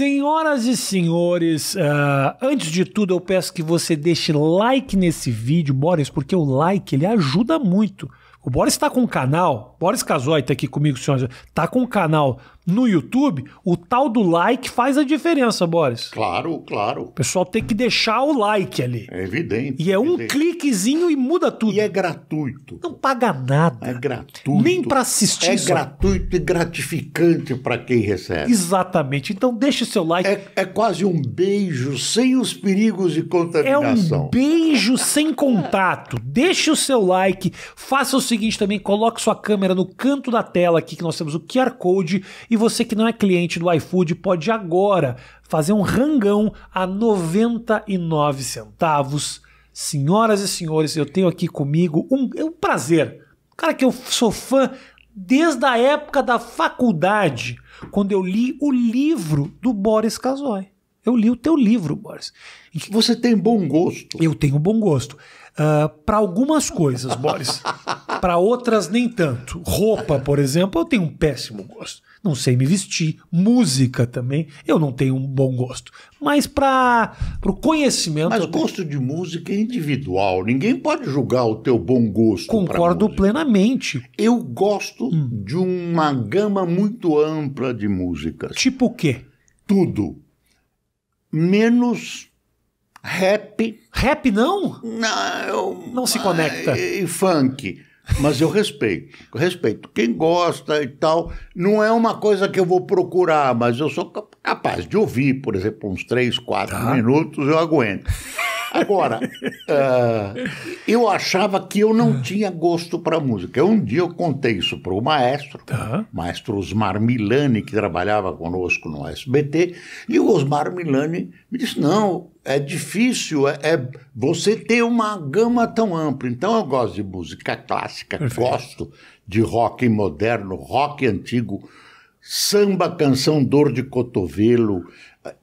Senhoras e senhores, antes de tudo eu peço que você deixe like nesse vídeo, Boris, porque o like ele ajuda muito. O Boris está com um canal, Boris Casoy está aqui comigo, senhoras, está com um canal no YouTube, o tal do like faz a diferença, Boris. Claro, claro. O pessoal tem que deixar o like ali. É evidente. E é um cliquezinho e muda tudo. E é gratuito. Não paga nada. É gratuito. Nem para assistir. É gratuito e gratificante para quem recebe. Exatamente. Então deixa o seu like. É quase um beijo sem os perigos de contaminação. É um beijo sem contato. Deixe o seu like. Faça o seguinte também, coloque sua câmera no canto da tela aqui que nós temos o QR Code e você que não é cliente do iFood pode agora fazer um rangão a 99 centavos. Senhoras e senhores, eu tenho aqui comigo um prazer. Cara que eu sou fã desde a época da faculdade, quando eu li o livro do Boris Casoy. Eu li o teu livro, Boris. Você tem bom gosto. Eu tenho bom gosto. Para algumas coisas, Boris. Para outras, nem tanto. Roupa, por exemplo, eu tenho um péssimo gosto. Não sei me vestir. Música também, eu não tenho um bom gosto. Mas para o conhecimento... Mas gosto de música é individual. Ninguém pode julgar o teu bom gosto. Concordo plenamente. Eu gosto de uma gama muito ampla de músicas. Tipo o quê? Tudo. Menos rap. Rap não? Não se conecta. E funk. Mas eu respeito. Respeito quem gosta e tal. Não é uma coisa que eu vou procurar, mas eu sou capaz de ouvir, por exemplo, uns 3, 4 minutos, eu aguento. Agora, eu achava que eu não tinha gosto para música. Um dia eu contei isso para o maestro, maestro Osmar Milani, que trabalhava conosco no SBT, e o Osmar Milani me disse, não, é difícil, você ter uma gama tão ampla. Então eu gosto de música clássica, gosto de rock moderno, rock antigo, samba, canção, dor de cotovelo,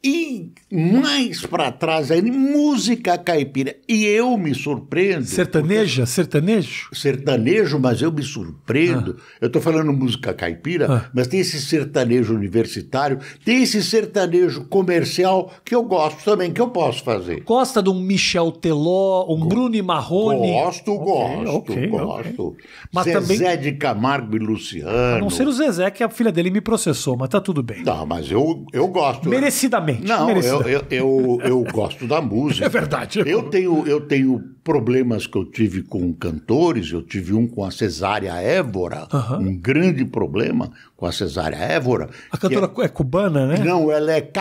e mais para trás aí, música caipira. E eu me surpreendo. Sertaneja? Sertanejo? Sertanejo, mas eu me surpreendo. Eu estou falando música caipira, mas tem esse sertanejo universitário, tem esse sertanejo comercial que eu gosto também, que eu posso fazer. Gosta de um Michel Teló, um Bruno e Marrone? Gosto. Mas Zezé também... de Camargo e Luciano. A não ser o Zezé, que a filha dele me processou, mas tá tudo bem. Não, mas eu gosto. Merecidamente. Não, eu gosto da música. É verdade. Eu tenho problemas que eu tive com cantores. Eu tive um com a Cesária Évora, um grande problema com a Cesária Évora. A cantora é cubana, né? Não, ela é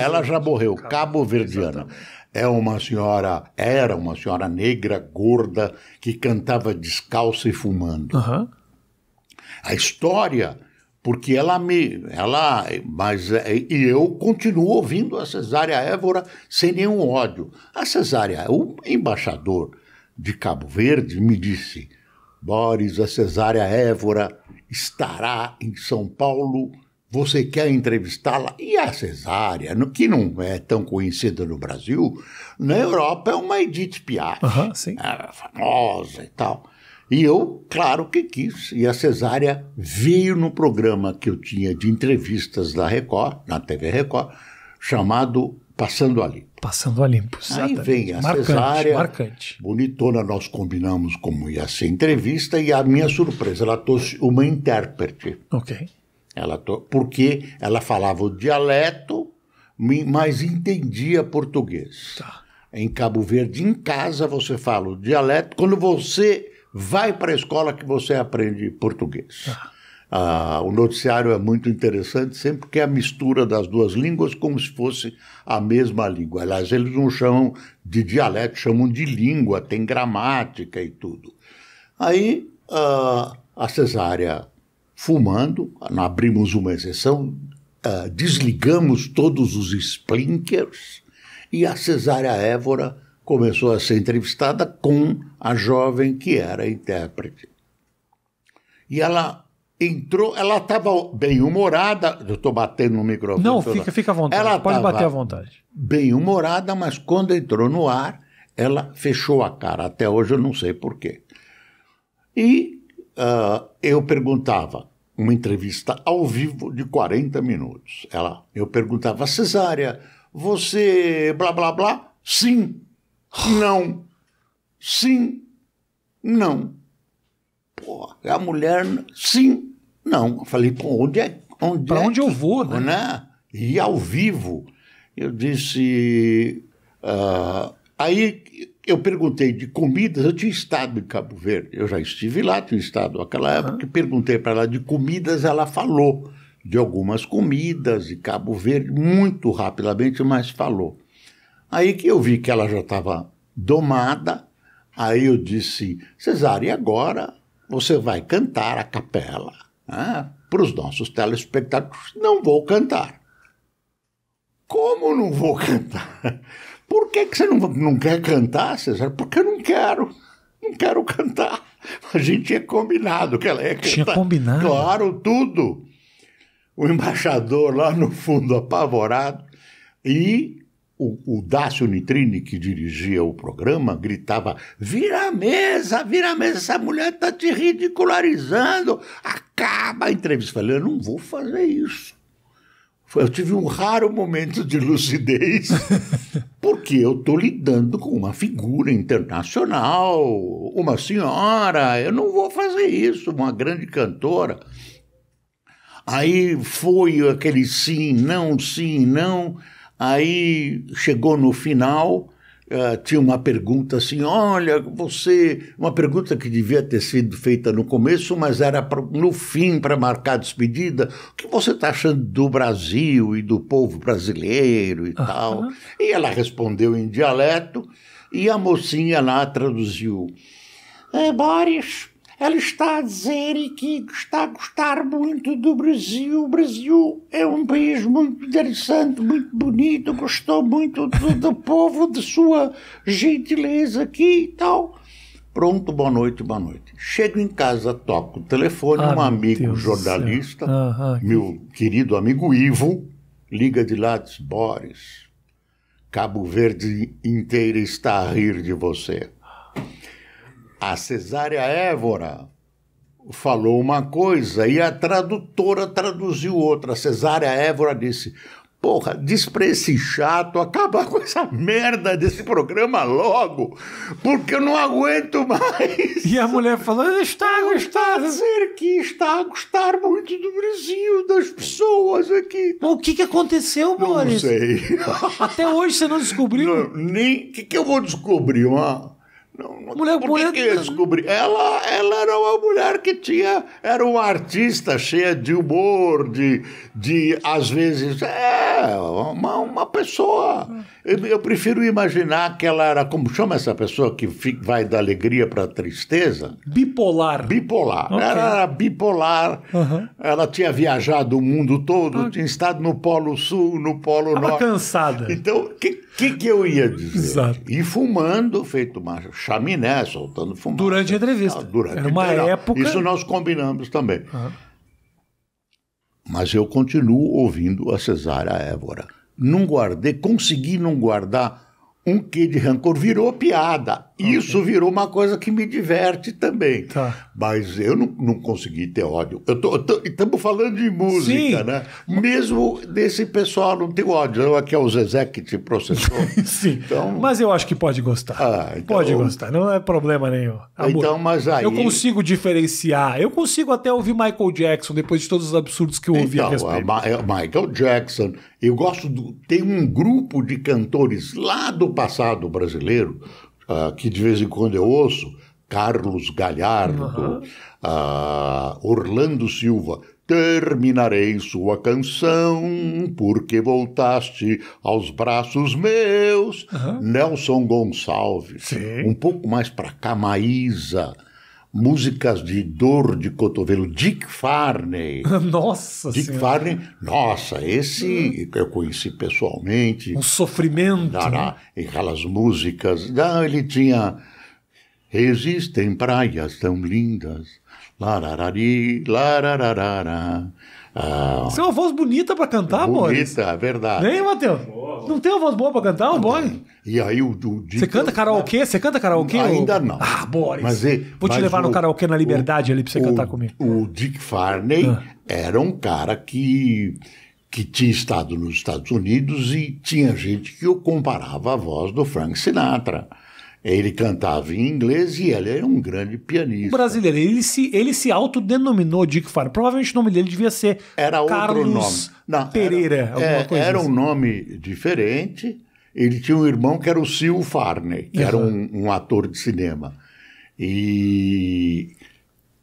ela já morreu, cabo-verdiana. Era uma senhora negra, gorda, que cantava descalça e fumando. A história... Porque e eu continuo ouvindo a Cesária Évora sem nenhum ódio. A Cesária, o embaixador de Cabo Verde me disse, Boris, a Cesária Évora estará em São Paulo, você quer entrevistá-la? E a Cesária, que não é tão conhecida no Brasil, na Europa é uma Edith Piaf, sim. Famosa e tal. E eu, claro que quis. E a Cesária veio no programa que eu tinha de entrevistas da Record, na TV Record, chamado Passando a Limpo. Passando a Limpo, exatamente. Aí vem a Cesária, marcante. bonitona, nós combinamos como ia ser entrevista, e a minha surpresa, ela trouxe uma intérprete. Ok. Porque ela falava o dialeto, mas entendia português. Tá. Em Cabo Verde, em casa, você fala o dialeto, quando você... vai para a escola que você aprende português. O noticiário é muito interessante, sempre que é a mistura das duas línguas como se fosse a mesma língua. Aliás, eles não chamam de dialeto, chamam de língua, tem gramática e tudo. Aí, a Cesária fumando, abrimos uma exceção, desligamos todos os sprinkers e a Cesária Évora começou a ser entrevistada com a jovem que era intérprete. E ela entrou, ela estava bem-humorada, eu estou batendo no microfone. Não, fica à vontade, ela pode bater à vontade. Bem-humorada, mas quando entrou no ar, ela fechou a cara. Até hoje eu não sei por quê. E eu perguntava, uma entrevista ao vivo de 40 minutos. Eu perguntava, Cesária, você blá, blá, blá? Sim, não, sim, não. Pô, a mulher, sim, não. Eu falei, pô, Para onde eu vou, né? E ao vivo, eu disse... aí eu perguntei de comidas, eu tinha estado em Cabo Verde, eu já estive lá, tinha estado naquela época, e perguntei para ela de comidas, ela falou de algumas comidas de Cabo Verde, muito rapidamente, mas falou. Aí que eu vi que ela já estava domada, aí eu disse, Cesária, e agora você vai cantar a capela, né, para os nossos telespectadores? Não vou cantar. Como não vou cantar? Por que você não quer cantar, Cesária? Porque eu não quero. Não quero cantar. A gente tinha combinado que ela ia cantar. Tinha combinado? Claro, tudo. O embaixador lá no fundo apavorado. E o Dácio Nitrini, que dirigia o programa, gritava, vira a mesa, essa mulher está te ridicularizando. Acaba a entrevista. Falei, eu não vou fazer isso. Eu tive um raro momento de lucidez, porque eu estou lidando com uma figura internacional, uma senhora, eu não vou fazer isso, uma grande cantora. Aí foi aquele sim, não, aí chegou no final, tinha uma pergunta assim, olha, uma pergunta que devia ter sido feita no começo, mas era no fim, para marcar a despedida, o que você está achando do Brasil e do povo brasileiro e tal? E ela respondeu em dialeto, e a mocinha lá traduziu, Boris, ela está a dizer que está a gostar muito do Brasil. O Brasil é um país muito interessante, muito bonito, gostou muito do povo, de sua gentileza aqui e tal. Pronto, boa noite. Chego em casa, toco o telefone, um amigo jornalista, meu querido amigo Ivo, liga de lá e diz, Boris, Cabo Verde inteira está a rir de você. A Cesária Évora falou uma coisa e a tradutora traduziu outra. A Cesária Évora disse, porra, diz pra esse chato acabar com essa merda desse programa logo, porque eu não aguento mais. E a mulher falou, está a gostar. Dizer que está a gostar muito do Brasil, das pessoas aqui. O que aconteceu, Boris? Não sei. Até hoje você não descobriu? O que eu vou descobrir? Por que eu descobri? Ela era uma mulher que era uma artista cheia de humor, de às vezes, uma pessoa. Eu prefiro imaginar que ela era, como chama essa pessoa que vai da alegria para a tristeza? Bipolar. Okay. Ela era bipolar, ela tinha viajado o mundo todo, tinha estado no Polo Sul, no Polo Norte. Estava cansada. Então, o que eu ia dizer? Exato. E fumando, feito uma chaminé, soltando fumaça. Durante a entrevista. Era uma época... Isso nós combinamos também. Mas eu continuo ouvindo a Cesária Évora. Consegui não guardar um quê de rancor, virou piada. Isso virou uma coisa que me diverte também. Tá. Mas eu não consegui ter ódio. Estamos falando de música, né? Mesmo desse pessoal não tem ódio. Não é que é o Zezé que te processou. Sim, então... mas eu acho que pode gostar. Então... Pode gostar, não é problema nenhum. Então, mas aí... Eu consigo diferenciar. Eu consigo até ouvir Michael Jackson depois de todos os absurdos que eu ouvi a respeito. Michael Jackson. Eu gosto tem um grupo de cantores lá do passado brasileiro, que de vez em quando eu ouço, Carlos Galhardo, Orlando Silva, terminarei sua canção porque voltaste aos braços meus, Nelson Gonçalves, um pouco mais para cá, Maísa, músicas de dor de cotovelo, Dick Farney. Nossa Dick Farney, nossa, esse eu conheci pessoalmente. Um sofrimento. Aquelas músicas. Ele tinha existem praias tão lindas. Lararari, larararara. Você é uma voz bonita pra cantar, Boris. Bonita, é verdade. Vem, Matheus. Não tem uma voz boa pra cantar, ô Boris? E aí Você canta karaokê? Você canta karaokê? Ainda não. Ah, Boris. Vou te mas levar no karaokê na Liberdade ali pra você cantar comigo. O Dick Farney era um cara que tinha estado nos Estados Unidos e tinha gente que o comparava à voz do Frank Sinatra. Ele cantava em inglês e ele era um grande pianista. Brasileiro. Ele se autodenominou Dick Farney. Provavelmente o nome dele devia ser era outro Carlos nome. Não, Pereira. Alguma coisa era assim. um nome diferente. Ele tinha um irmão que era o Sil Farney, que era um ator de cinema. E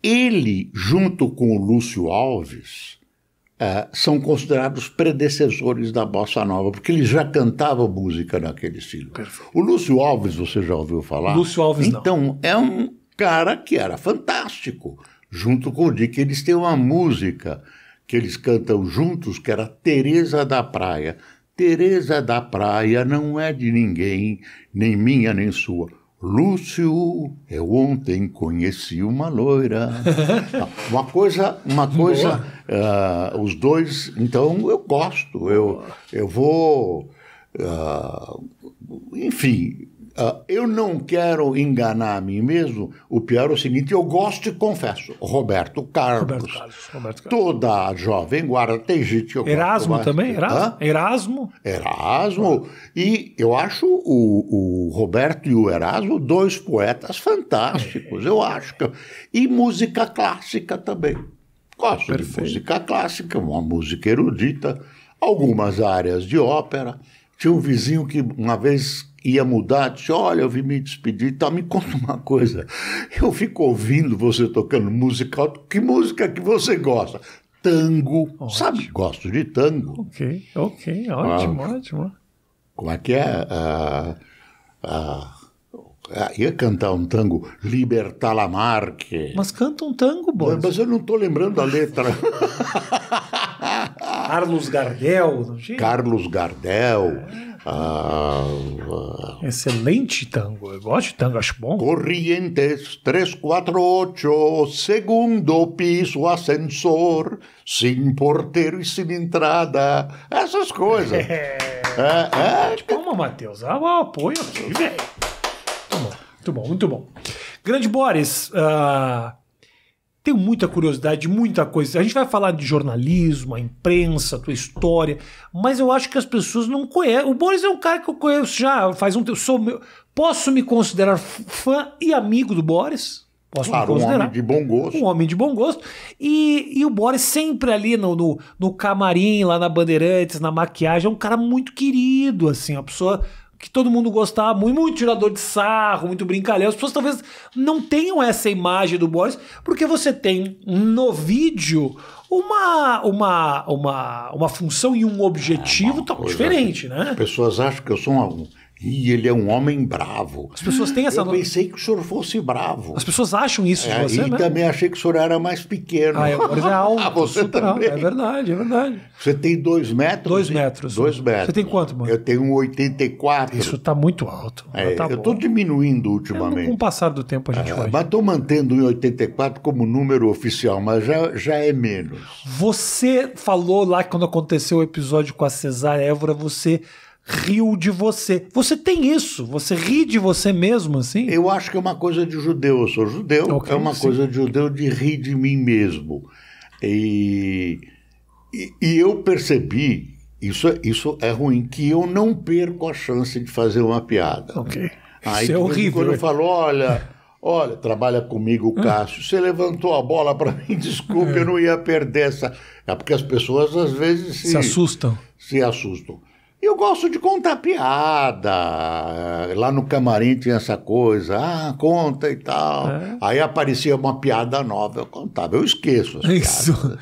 ele, junto com o Lúcio Alves, são considerados predecessores da bossa nova, porque eles já cantavam música naquele estilo. Perfeito. O Lúcio Alves, você já ouviu falar? Lúcio Alves não. Então, é um cara que era fantástico. Junto com o Dick, eles têm uma música que eles cantam juntos, que era Teresa da Praia. Teresa da Praia não é de ninguém, nem minha nem sua. Lúcio, eu ontem conheci uma loira. Uma coisa, os dois, então eu gosto, eu vou, enfim, eu não quero enganar a mim mesmo. O pior é o seguinte, eu gosto e confesso, Roberto Carlos. Toda a jovem guarda, tem gente que eu Erasmo gosto. Também? Erasmo? E eu acho o Roberto e o Erasmo dois poetas fantásticos, eu acho. E música clássica também. Gosto de música clássica, uma música erudita, algumas áreas de ópera. Tinha um vizinho que uma vez ia mudar, disse, olha, eu vim me despedir, tá, me conta uma coisa, eu fico ouvindo você tocando música, que música que você gosta? Tango, ótimo. Sabe, gosto de tango. Ok, ótimo. Como é que é? Ia cantar um tango, Libertà la Marche. Mas canta um tango, Boris. Mas eu não estou lembrando a letra. Carlos Gardel. Não tinha? Carlos Gardel. Excelente tango. Eu gosto de tango, acho bom. Corrientes 348, segundo piso, ascensor, sem porteiro e sem entrada. Essas coisas. Calma, Matheus. O apoio aqui, velho. Muito bom. Grande Boris, tenho muita curiosidade, muita coisa. A gente vai falar de jornalismo, a imprensa, a tua história, mas eu acho que as pessoas não conhecem. O Boris é um cara que eu conheço já faz um tempo. Posso me considerar fã e amigo do Boris? Posso me considerar. Um homem de bom gosto. Um homem de bom gosto. E o Boris sempre ali no camarim, lá na Bandeirantes, na maquiagem, é um cara muito querido, assim, uma pessoa que todo mundo gostava muito tirador de sarro, muito brincalhão. As pessoas talvez não tenham essa imagem do Boris, porque você tem no vídeo uma função e um objetivo diferente, né? As pessoas acham que eu sou E ele é um homem bravo. As pessoas têm essa... Eu pensei que o senhor fosse bravo. As pessoas acham isso de você, né? E também achei que o senhor era mais pequeno. Agora é alto. Você também. É verdade. Você tem 2 metros? 2 metros. 2 metros. Você tem quanto, mano? Eu tenho 1,84. Isso tá muito alto. Tá eu estou diminuindo ultimamente. Com o passar do tempo a gente vai. Mas estou mantendo 1,84 como número oficial, mas já é menos. Você falou lá quando aconteceu o episódio com a Cesária Évora, você riu de você. Você tem isso? Você ri de você mesmo, assim? Eu acho que é uma coisa de judeu. Eu sou judeu. Okay, é uma coisa de judeu de rir de mim mesmo. E eu percebi, isso é ruim, que eu não perco a chance de fazer uma piada. Ok. Aí, isso é horrível. Quando eu falo, olha, trabalha comigo o Cássio, você levantou a bola para mim, desculpe, eu não ia perder essa... É porque as pessoas às vezes se assustam. Se assustam. Eu gosto de contar piada. Lá no camarim tinha essa coisa. Conta e tal. Aí aparecia uma piada nova, eu contava. Eu esqueço as piadas.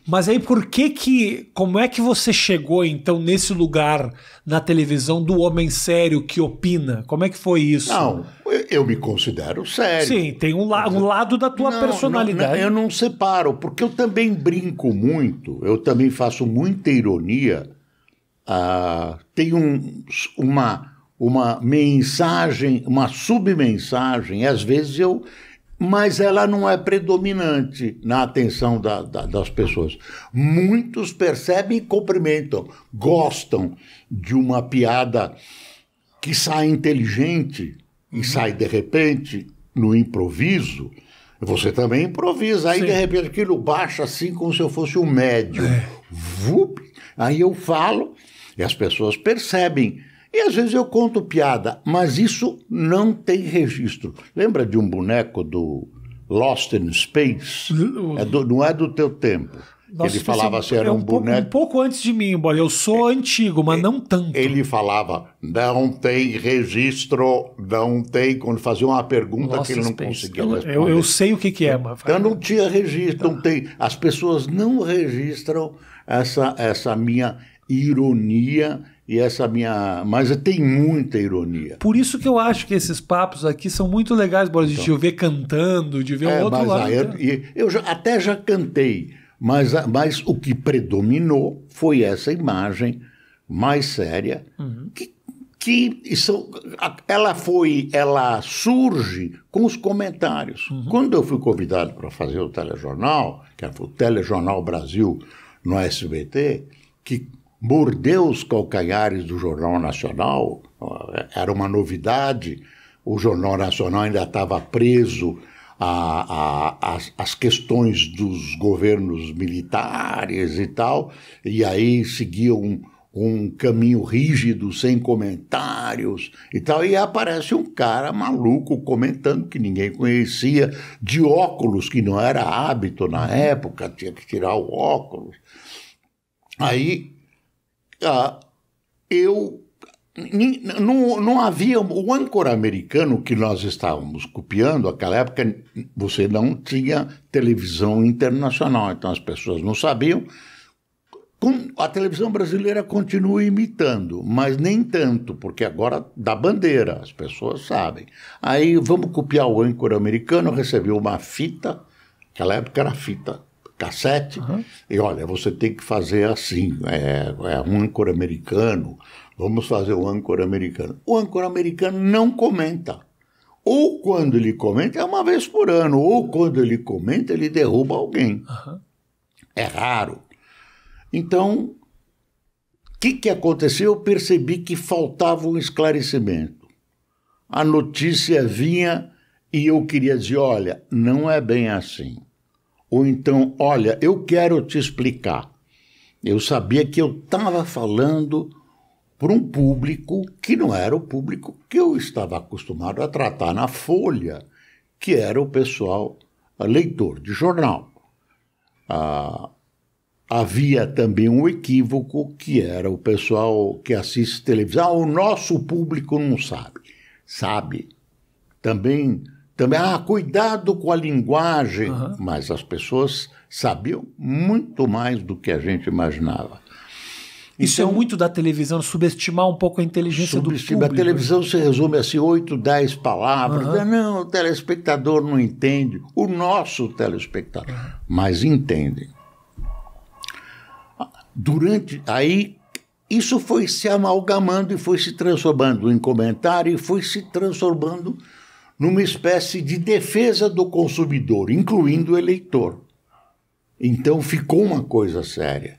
Mas aí como é que você chegou então nesse lugar na televisão do homem sério que opina? Como é que foi isso? Não, eu me considero sério. Sim, tem um lado da tua personalidade. Eu não separo, porque eu também brinco muito, eu também faço muita ironia. Tem uma mensagem, uma submensagem, às vezes mas ela não é predominante na atenção das pessoas. Muitos percebem e cumprimentam, gostam de uma piada que sai inteligente e sai de repente no improviso. Você também improvisa, aí de repente aquilo baixa assim como se eu fosse um médium. Vup, aí eu falo e as pessoas percebem. E às vezes eu conto piada, mas isso não tem registro. Lembra de um boneco do Lost in Space? Não é do teu tempo. Nossa, ele falava assim, era um boneco... Um pouco antes de mim, embora eu sou antigo, mas não tanto. Ele falava, não tem registro, não tem... Quando fazia uma pergunta Lost que ele não conseguia responder. Eu sei o que é, mas... Então não tinha registro, não tem... As pessoas não registram essa minha ironia e essa minha... Mas tem muita ironia. Por isso que eu acho que esses papos aqui são muito legais, Boris, de te ver cantando, de ver um outro lado. Eu até já cantei, mas o que predominou foi essa imagem mais séria, ela surge com os comentários. Quando eu fui convidado para fazer o telejornal, que era o Telejornal Brasil no SBT, que mordeu os calcanhares do Jornal Nacional, era uma novidade, o Jornal Nacional ainda estava preso às questões dos governos militares e tal, e aí seguia um caminho rígido, sem comentários e tal, e aparece um cara maluco comentando que ninguém conhecia, de óculos, que não era hábito na época, tinha que tirar o óculos. Aí não havia o âncora americano que nós estávamos copiando. Naquela época você não tinha televisão internacional, então as pessoas não sabiam. A televisão brasileira continua imitando, mas nem tanto, porque agora dá bandeira, as pessoas sabem. Aí vamos copiar o âncora americano, recebeu uma fita, naquela época era fita cassete, e olha, você tem que fazer assim, é um âncora americano, vamos fazer o âncora americano. O âncora americano não comenta. Ou quando ele comenta, é uma vez por ano, ou quando ele comenta, ele derruba alguém. É raro. Então, o que aconteceu? Eu percebi que faltava um esclarecimento. A notícia vinha e eu queria dizer, olha, não é bem assim. Ou então, olha, eu quero te explicar. Eu sabia que eu estava falando para um público que não era o público que eu estava acostumado a tratar na Folha, que era o pessoal leitor de jornal. Havia também um equívoco, que era o pessoal que assiste televisão. O nosso público não sabe. Sabe. Também cuidado com a linguagem, mas as pessoas sabiam muito mais do que a gente imaginava. Isso então, é muito da televisão, subestimar um pouco a inteligência do público. A televisão se resume assim, 8, 10 palavras. Não, o telespectador não entende. O nosso telespectador. Mas entende. Aí, isso foi se amalgamando e foi se transformando em comentário e foi se transformando numa espécie de defesa do consumidor, incluindo o eleitor. Então ficou uma coisa séria.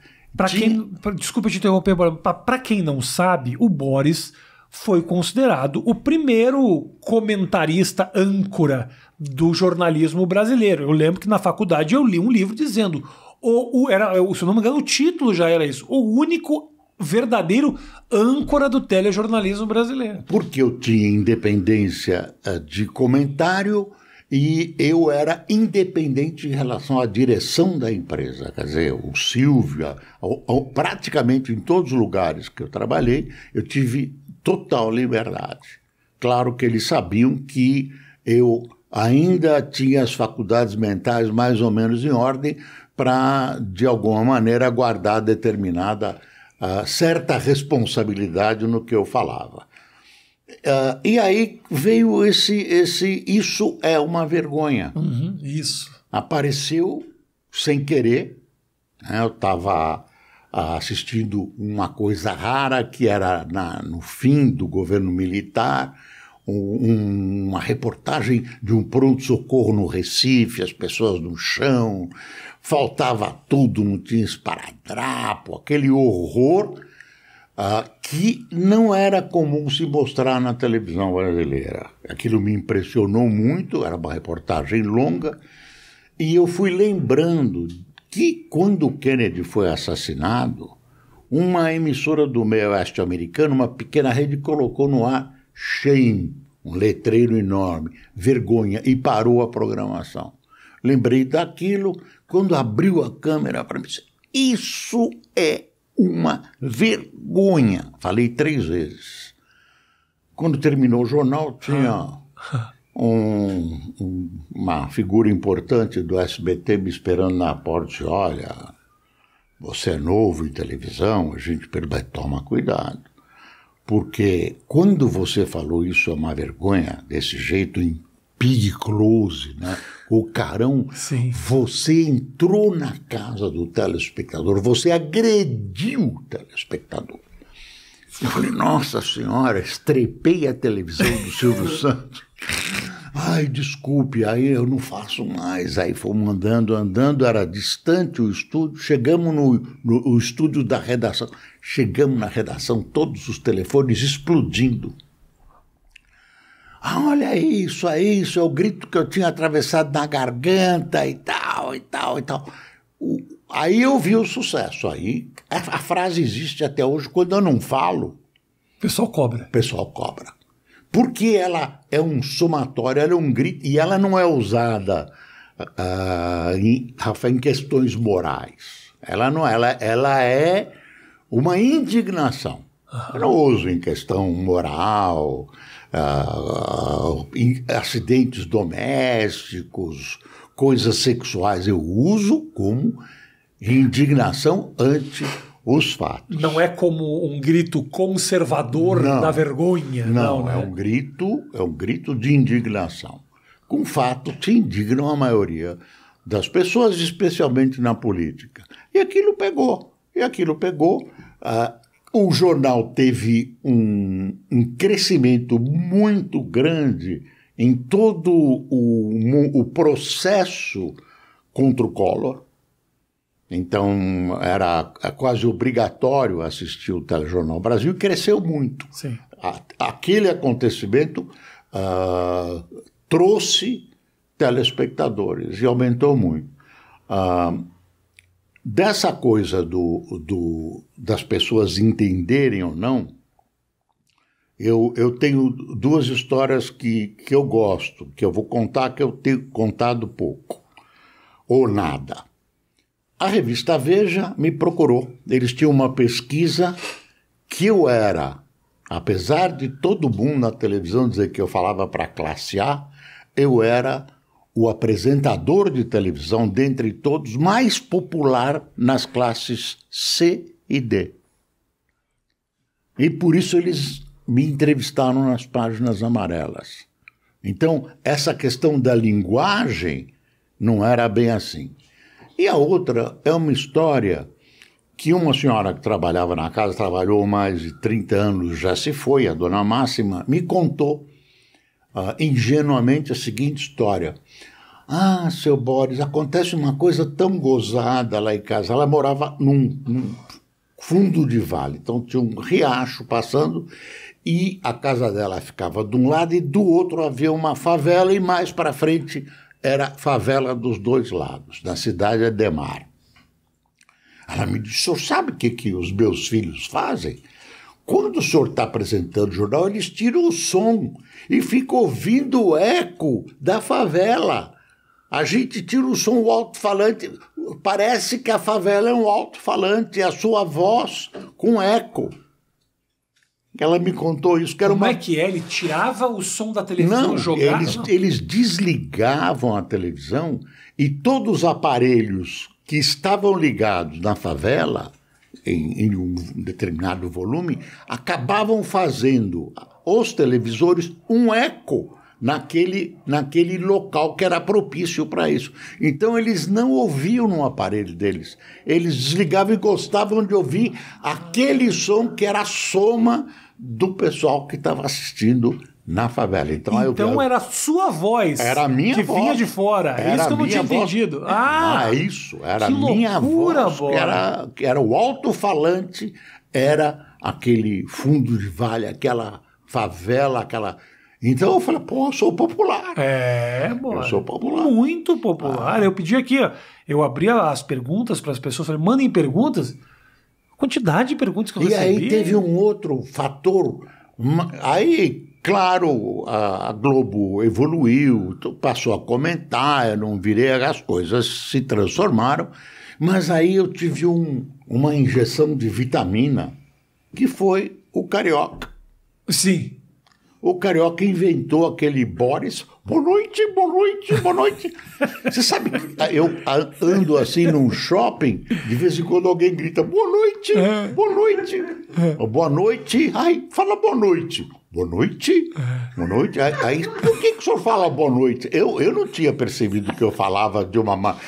Desculpa te interromper, para quem não sabe, o Boris foi considerado o primeiro comentarista âncora do jornalismo brasileiro. Eu lembro que na faculdade eu li um livro dizendo, se eu não me engano o título já era isso, o único verdadeiro âncora do telejornalismo brasileiro. Porque eu tinha independência de comentário e eu era independente em relação à direção da empresa. Quer dizer, o Silvio, praticamente em todos os lugares que eu trabalhei, eu tive total liberdade. Claro que eles sabiam que eu ainda tinha as faculdades mentais mais ou menos em ordem para, de alguma maneira, guardar determinada certa responsabilidade no que eu falava. E aí veio isso é uma vergonha. Isso. Apareceu sem querer, né? Eu estava assistindo uma coisa rara que era no fim do governo militar, uma reportagem de um pronto-socorro no Recife, as pessoas no chão, faltava tudo, não tinha esparadrapo, aquele horror que não era comum se mostrar na televisão brasileira. Aquilo me impressionou muito, era uma reportagem longa, e eu fui lembrando que quando o Kennedy foi assassinado, uma emissora do meio oeste americano, uma pequena rede, colocou no ar shame, um letreiro enorme, vergonha, e parou a programação. Lembrei daquilo quando abriu a câmera para mim. Isso é uma vergonha. Falei 3 vezes. Quando terminou o jornal, tinha uma figura importante do SBT me esperando na porta. Disse, olha, você é novo em televisão, a gente toma cuidado. Porque quando você falou isso é uma vergonha, desse jeito em pig close, né? O carão, sim, você entrou na casa do telespectador, você agrediu o telespectador. Eu falei, nossa senhora, estrepei a televisão do Silvio Santos. Ai, desculpe, aí eu não faço mais. Aí fomos andando, era distante o estúdio, chegamos no estúdio da redação. Chegamos na redação, todos os telefones explodindo. Olha isso, é o grito que eu tinha atravessado na garganta e tal. Aí eu vi o sucesso. Aí a frase existe até hoje, quando eu não falo, o pessoal cobra. Porque ela é um somatório, ela é um grito, e ela não é usada em questões morais. Ela é uma indignação. Eu não uso em questão moral, acidentes domésticos, coisas sexuais. Eu uso como indignação ante os fatos. Não é como um grito conservador da vergonha. Não, né? É um grito de indignação. Com fato, te indignam a maioria das pessoas, especialmente na política. E aquilo pegou. O jornal teve um crescimento muito grande em todo o processo contra o Collor. Então, era quase obrigatório assistir o Telejornal Brasil e cresceu muito. Sim. Aquele acontecimento trouxe telespectadores e aumentou muito. Dessa coisa das pessoas entenderem ou não, eu tenho 2 histórias que eu gosto, que eu vou contar, que eu tenho contado pouco, ou nada. A revista Veja me procurou. Eles tinham uma pesquisa que eu era, apesar de todo mundo na televisão dizer que eu falava para a classe A, eu era o apresentador de televisão, dentre todos, mais popular nas classes C e D. E por isso eles me entrevistaram nas páginas amarelas. Então, essa questão da linguagem não era bem assim. E a outra é uma história que uma senhora que trabalhava na casa, trabalhou mais de 30 anos, já se foi, a dona Máxima, me contou ingenuamente a seguinte história. Seu Boris, acontece uma coisa tão gozada lá em casa. Ela morava num fundo de vale, então tinha um riacho passando e a casa dela ficava de um lado e do outro havia uma favela e mais para frente era favela dos 2 lados, na cidade de Ademar. Ela me disse, o senhor sabe o que os meus filhos fazem? Quando o senhor está apresentando o jornal, eles tiram o som e ficam ouvindo o eco da favela. A gente tira o som, o alto-falante, parece que a favela é um alto-falante, a sua voz com eco. Ela me contou isso. Como é que é? Ele tirava o som da televisão e jogava? Eles desligavam a televisão e todos os aparelhos que estavam ligados na favela, em um determinado volume, acabavam fazendo os televisores um eco naquele local que era propício para isso. Então eles não ouviam no aparelho deles. Eles desligavam e gostavam de ouvir aquele som que era a soma do pessoal que estava assistindo na favela. Então era a sua voz, era a minha que voz, vinha de fora. É isso que eu não tinha entendido. Isso. Era a minha voz, que era o alto-falante, era aquele fundo de vale, aquela favela, aquela... Então eu falei, pô, eu sou popular. Bora. Eu sou popular. Muito popular. Eu pedi aqui, ó, eu abri as perguntas para as pessoas, falei, mandem perguntas. Quantidade de perguntas que eu recebi. E aí teve um outro fator. Aí, claro, a Globo evoluiu, passou a comentar, eu não virei, as coisas se transformaram, mas aí eu tive uma injeção de vitamina, que foi o Carioca. Sim. O Carioca inventou aquele Boris. Boa noite, boa noite, boa noite. Você sabe, eu ando assim num shopping, de vez em quando alguém grita boa noite, boa noite. Boa noite, ai, fala boa noite. Boa noite, boa noite. Aí, por que o senhor fala boa noite? Eu não tinha percebido que eu falava de uma...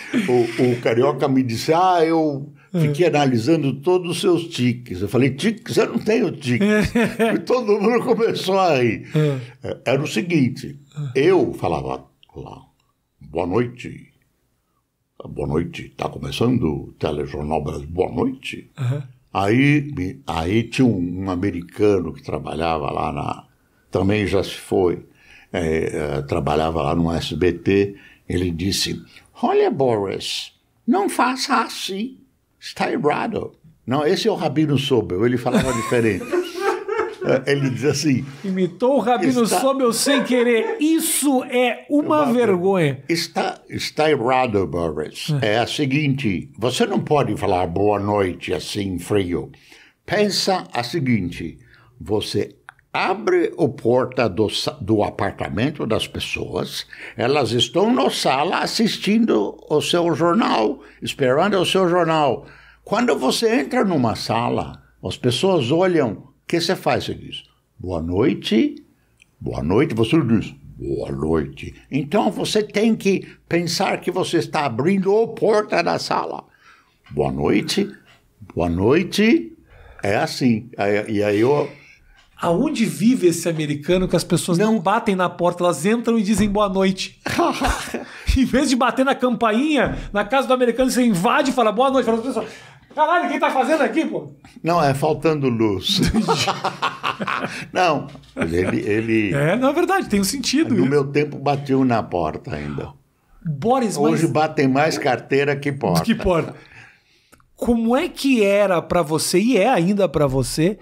O Carioca me disse, eu... Fiquei analisando todos os seus tiques. Eu falei, tiques? Eu não tenho tiques. E todo mundo começou a rir. Era o seguinte, eu falava lá, boa noite. Boa noite, está começando o Telejornal Brasil, boa noite. Aí tinha um americano que trabalhava lá também já se foi, trabalhava lá no SBT, ele disse, olha, Boris, não faça assim. Está errado. Não, esse é o Rabino Sobel, ele falava diferente. Ele diz assim... Imitou o Rabino Sobel sem querer. Isso é uma vergonha. Está errado, Boris. É a seguinte, você não pode falar boa noite assim, frio. Pensa a seguinte, você abre a porta do apartamento das pessoas, elas estão na sala assistindo o seu jornal, esperando o seu jornal. Quando você entra numa sala, as pessoas olham, o que você faz? Você diz, boa noite, você diz, boa noite. Então você tem que pensar que você está abrindo a porta da sala. Boa noite, é assim. E aí eu... Aonde vive esse americano que as pessoas não batem na porta, elas entram e dizem boa noite? Em vez de bater na campainha, na casa do americano, você invade e fala boa noite. Fala as pessoas, caralho, quem tá fazendo aqui, pô? Não, é faltando luz. Não, ele... não é verdade, tem um sentido. No meu tempo bateu na porta ainda. Boris, hoje batem mais carteira que porta. Que porta. Como é que era pra você, e é ainda pra você...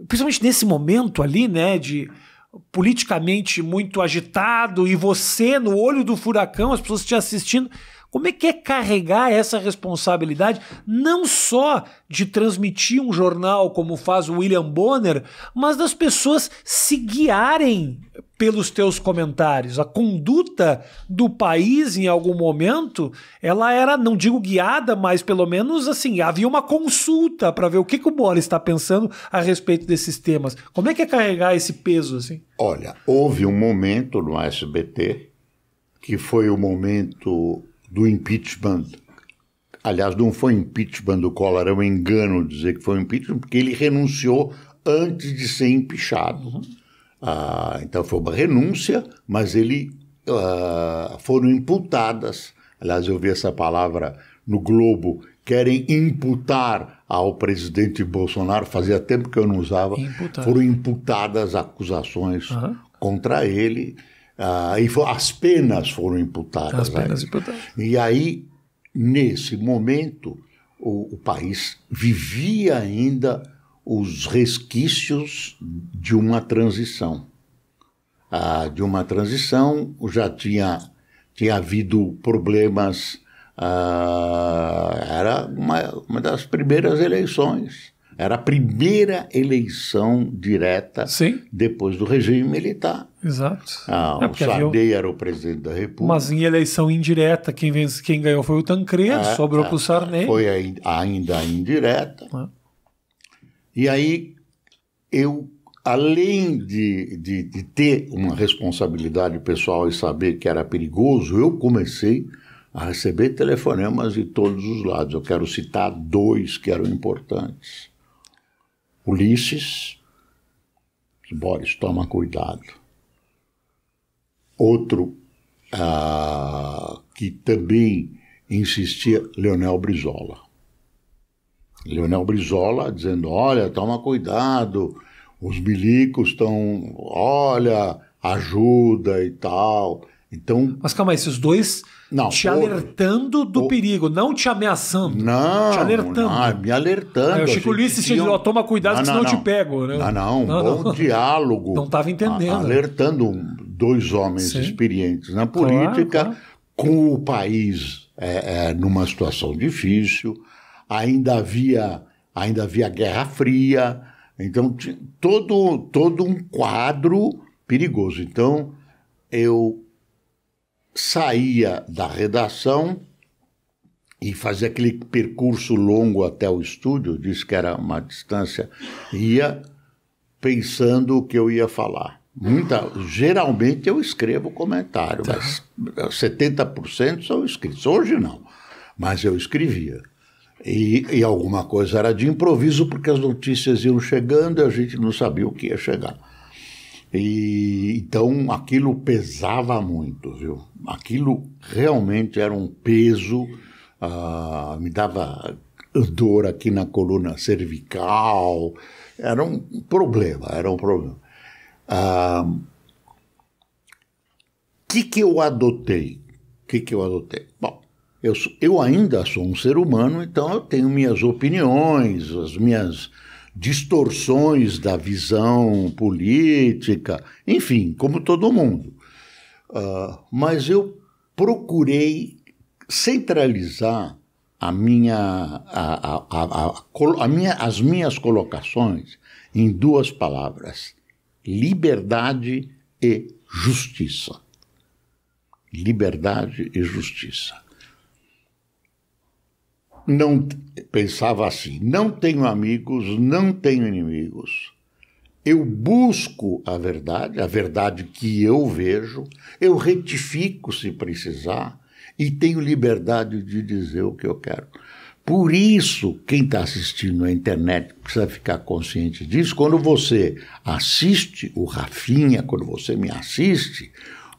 principalmente nesse momento ali, né, de politicamente muito agitado e você no olho do furacão, as pessoas te assistindo, como é que é carregar essa responsabilidade não só de transmitir um jornal como faz o William Bonner, mas das pessoas se guiarem pelos teus comentários? A conduta do país em algum momento, ela era, não digo guiada, mas pelo menos assim, havia uma consulta para ver o que o Boris está pensando a respeito desses temas. Como é que é carregar esse peso assim? Olha, houve um momento no SBT que foi o momento do impeachment. Aliás, não foi impeachment do Collor, é um engano dizer que foi impeachment, porque ele renunciou antes de ser empichado. Então foi uma renúncia, mas foram imputadas. Aliás, eu vi essa palavra no Globo, querem imputar ao presidente Bolsonaro, fazia tempo que eu não usava, foram imputadas acusações contra ele, e as penas foram imputadas. As penas imputadas. E aí, nesse momento, o país vivia ainda os resquícios de uma transição. Já tinha havido problemas, era uma das primeiras eleições. Era a primeira eleição direta depois do regime militar. Exato. O Sarney era o presidente da República. Mas em eleição indireta, quem ganhou foi o Tancredo, sobrou para o Sarney. Foi ainda indireta. E aí eu além de ter uma responsabilidade pessoal e saber que era perigoso, eu comecei a receber telefonemas de todos os lados. Eu quero citar 2 que eram importantes. Ulisses, Boris, toma cuidado. Outro que também insistia, Leonel Brizola. Leonel Brizola dizendo, olha, toma cuidado, os milicos estão, olha, ajuda e tal. Então, mas calma aí, esses 2 te alertando do perigo, não te ameaçando. Não, te alertando. Não, me alertando. Eu achei que o Ulisses te disse, toma cuidado, que senão eu te pego. Né? Bom diálogo. Não estava entendendo. Alertando 2 homens experientes na política, com o país numa situação difícil, ainda havia Guerra Fria, então todo um quadro perigoso. Então, eu saía da redação e fazia aquele percurso longo até o estúdio, disse que era uma distância, ia pensando o que eu ia falar. Geralmente eu escrevo comentário, mas 70% são escritos. Hoje não, mas eu escrevia. E alguma coisa era de improviso, porque as notícias iam chegando e a gente não sabia o que ia chegar. Então aquilo pesava muito, viu? Aquilo realmente era um peso, me dava dor aqui na coluna cervical, era um problema. Que eu adotei? Bom, eu ainda sou um ser humano, então eu tenho minhas opiniões, as minhas distorções da visão política, enfim, como todo mundo. Mas eu procurei centralizar as minhas colocações em 2 palavras: liberdade e justiça. Liberdade e justiça. Não pensava assim, não tenho amigos, não tenho inimigos. Eu busco a verdade que eu vejo, eu retifico se precisar e tenho liberdade de dizer o que eu quero. Por isso, quem está assistindo à internet precisa ficar consciente disso. Quando você assiste o Rafinha, quando você me assiste,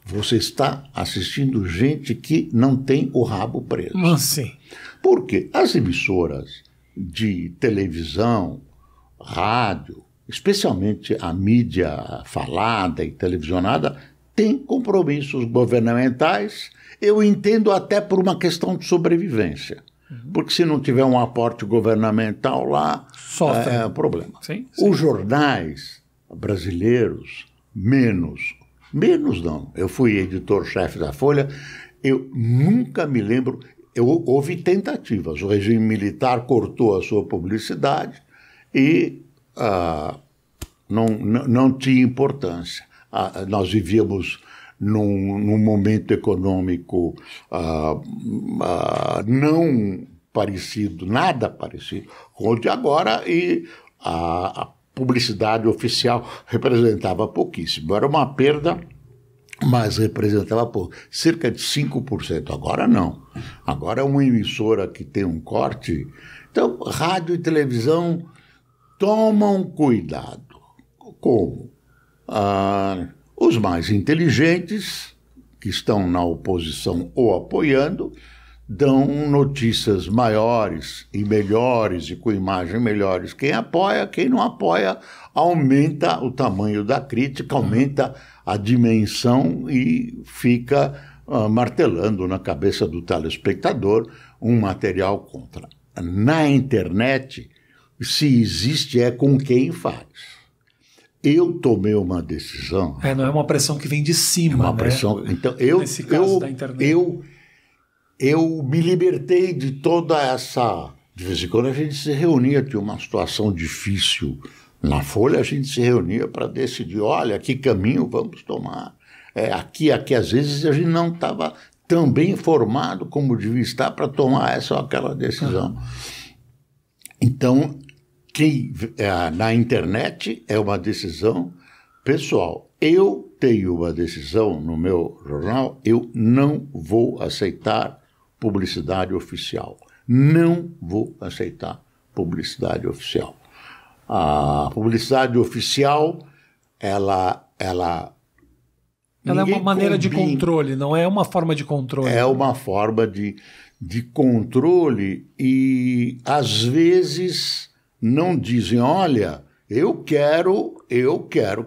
você está assistindo gente que não tem o rabo preso. Sim. Porque as emissoras de televisão, rádio, especialmente a mídia falada e televisionada, têm compromissos governamentais, eu entendo até por uma questão de sobrevivência. Porque se não tiver um aporte governamental lá, é problema. Sim. Os jornais brasileiros, menos não. Eu fui editor-chefe da Folha, eu nunca me lembro... Houve tentativas, o regime militar cortou a sua publicidade e não tinha importância. Nós vivíamos num momento econômico não parecido, nada parecido com o de agora, e a publicidade oficial representava pouquíssimo. Era uma perda, mas representava cerca de 5%. Agora não. Agora é uma emissora que tem um corte. Então, rádio e televisão tomam cuidado. Como? Os mais inteligentes, que estão na oposição ou apoiando, dão notícias maiores e melhores e com imagem melhores. Quem apoia, quem não apoia, aumenta o tamanho da crítica, aumenta a dimensão e fica martelando na cabeça do telespectador um material contra. Na internet, se existe, é com quem faz. Eu tomei uma decisão... não é uma pressão que vem de cima, uma pressão. Então, nesse caso da internet. Eu me libertei de toda essa... De vez em quando a gente se reunia, tinha uma situação difícil na Folha, a gente se reunia para decidir, olha, que caminho vamos tomar. Aqui, às vezes, a gente não estava tão bem informado como devia estar para tomar essa ou aquela decisão. Então, Na internet é uma decisão pessoal. Eu tenho uma decisão no meu jornal, eu não vou aceitar publicidade oficial. Não vou aceitar publicidade oficial. A publicidade oficial, ela é uma maneira de controle, não é uma forma de controle. É uma forma de controle e, às vezes, não dizem, olha, eu quero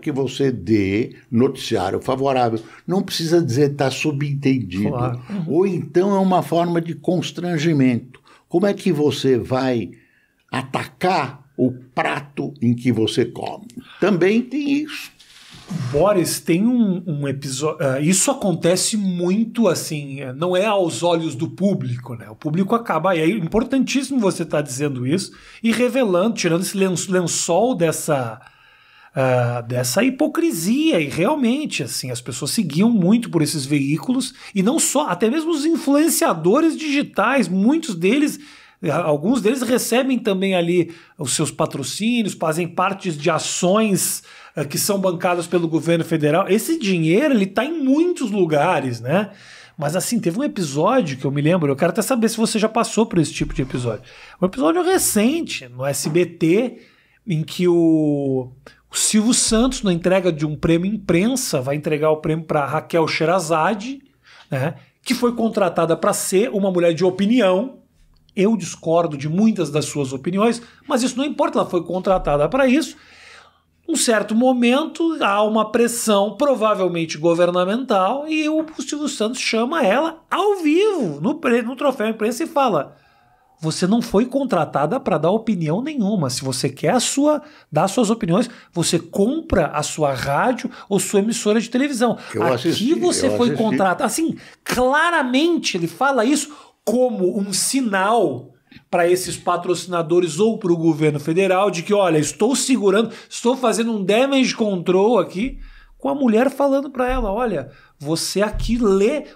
que você dê noticiário favorável. Não precisa dizer está subentendido. Claro. Ou então é uma forma de constrangimento. Como é que você vai atacar o prato em que você come? Também tem isso. Boris, tem um episódio... isso acontece muito, assim, não é aos olhos do público, né? O público acaba... E é importantíssimo você estar dizendo isso e revelando, tirando esse lençol dessa hipocrisia. E realmente, assim, as pessoas seguiam muito por esses veículos e não só, até mesmo os influenciadores digitais, muitos deles... Alguns deles recebem também ali os seus patrocínios, fazem parte de ações que são bancadas pelo governo federal. Esse dinheiro, ele está em muitos lugares, né? Mas assim, teve um episódio que eu me lembro, eu quero até saber se você já passou por esse tipo de episódio. Um episódio recente, no SBT, em que o Silvio Santos, na entrega de um prêmio imprensa, vai entregar o prêmio para Raquel Sherazade, né? Que foi contratada para ser uma mulher de opinião. Eu discordo de muitas das suas opiniões, mas isso não importa, ela foi contratada para isso. Um certo momento, há uma pressão, provavelmente governamental, e o Silvio Santos chama ela ao vivo, no troféu imprensa, e fala: você não foi contratada para dar opinião nenhuma. Se você quer dar suas opiniões, você compra a sua rádio ou sua emissora de televisão. Aqui você foi contratada. Assim, claramente ele fala isso como um sinal para esses patrocinadores ou para o governo federal de que, olha, estou segurando, estou fazendo um damage control aqui, com a mulher falando para ela, olha, você aqui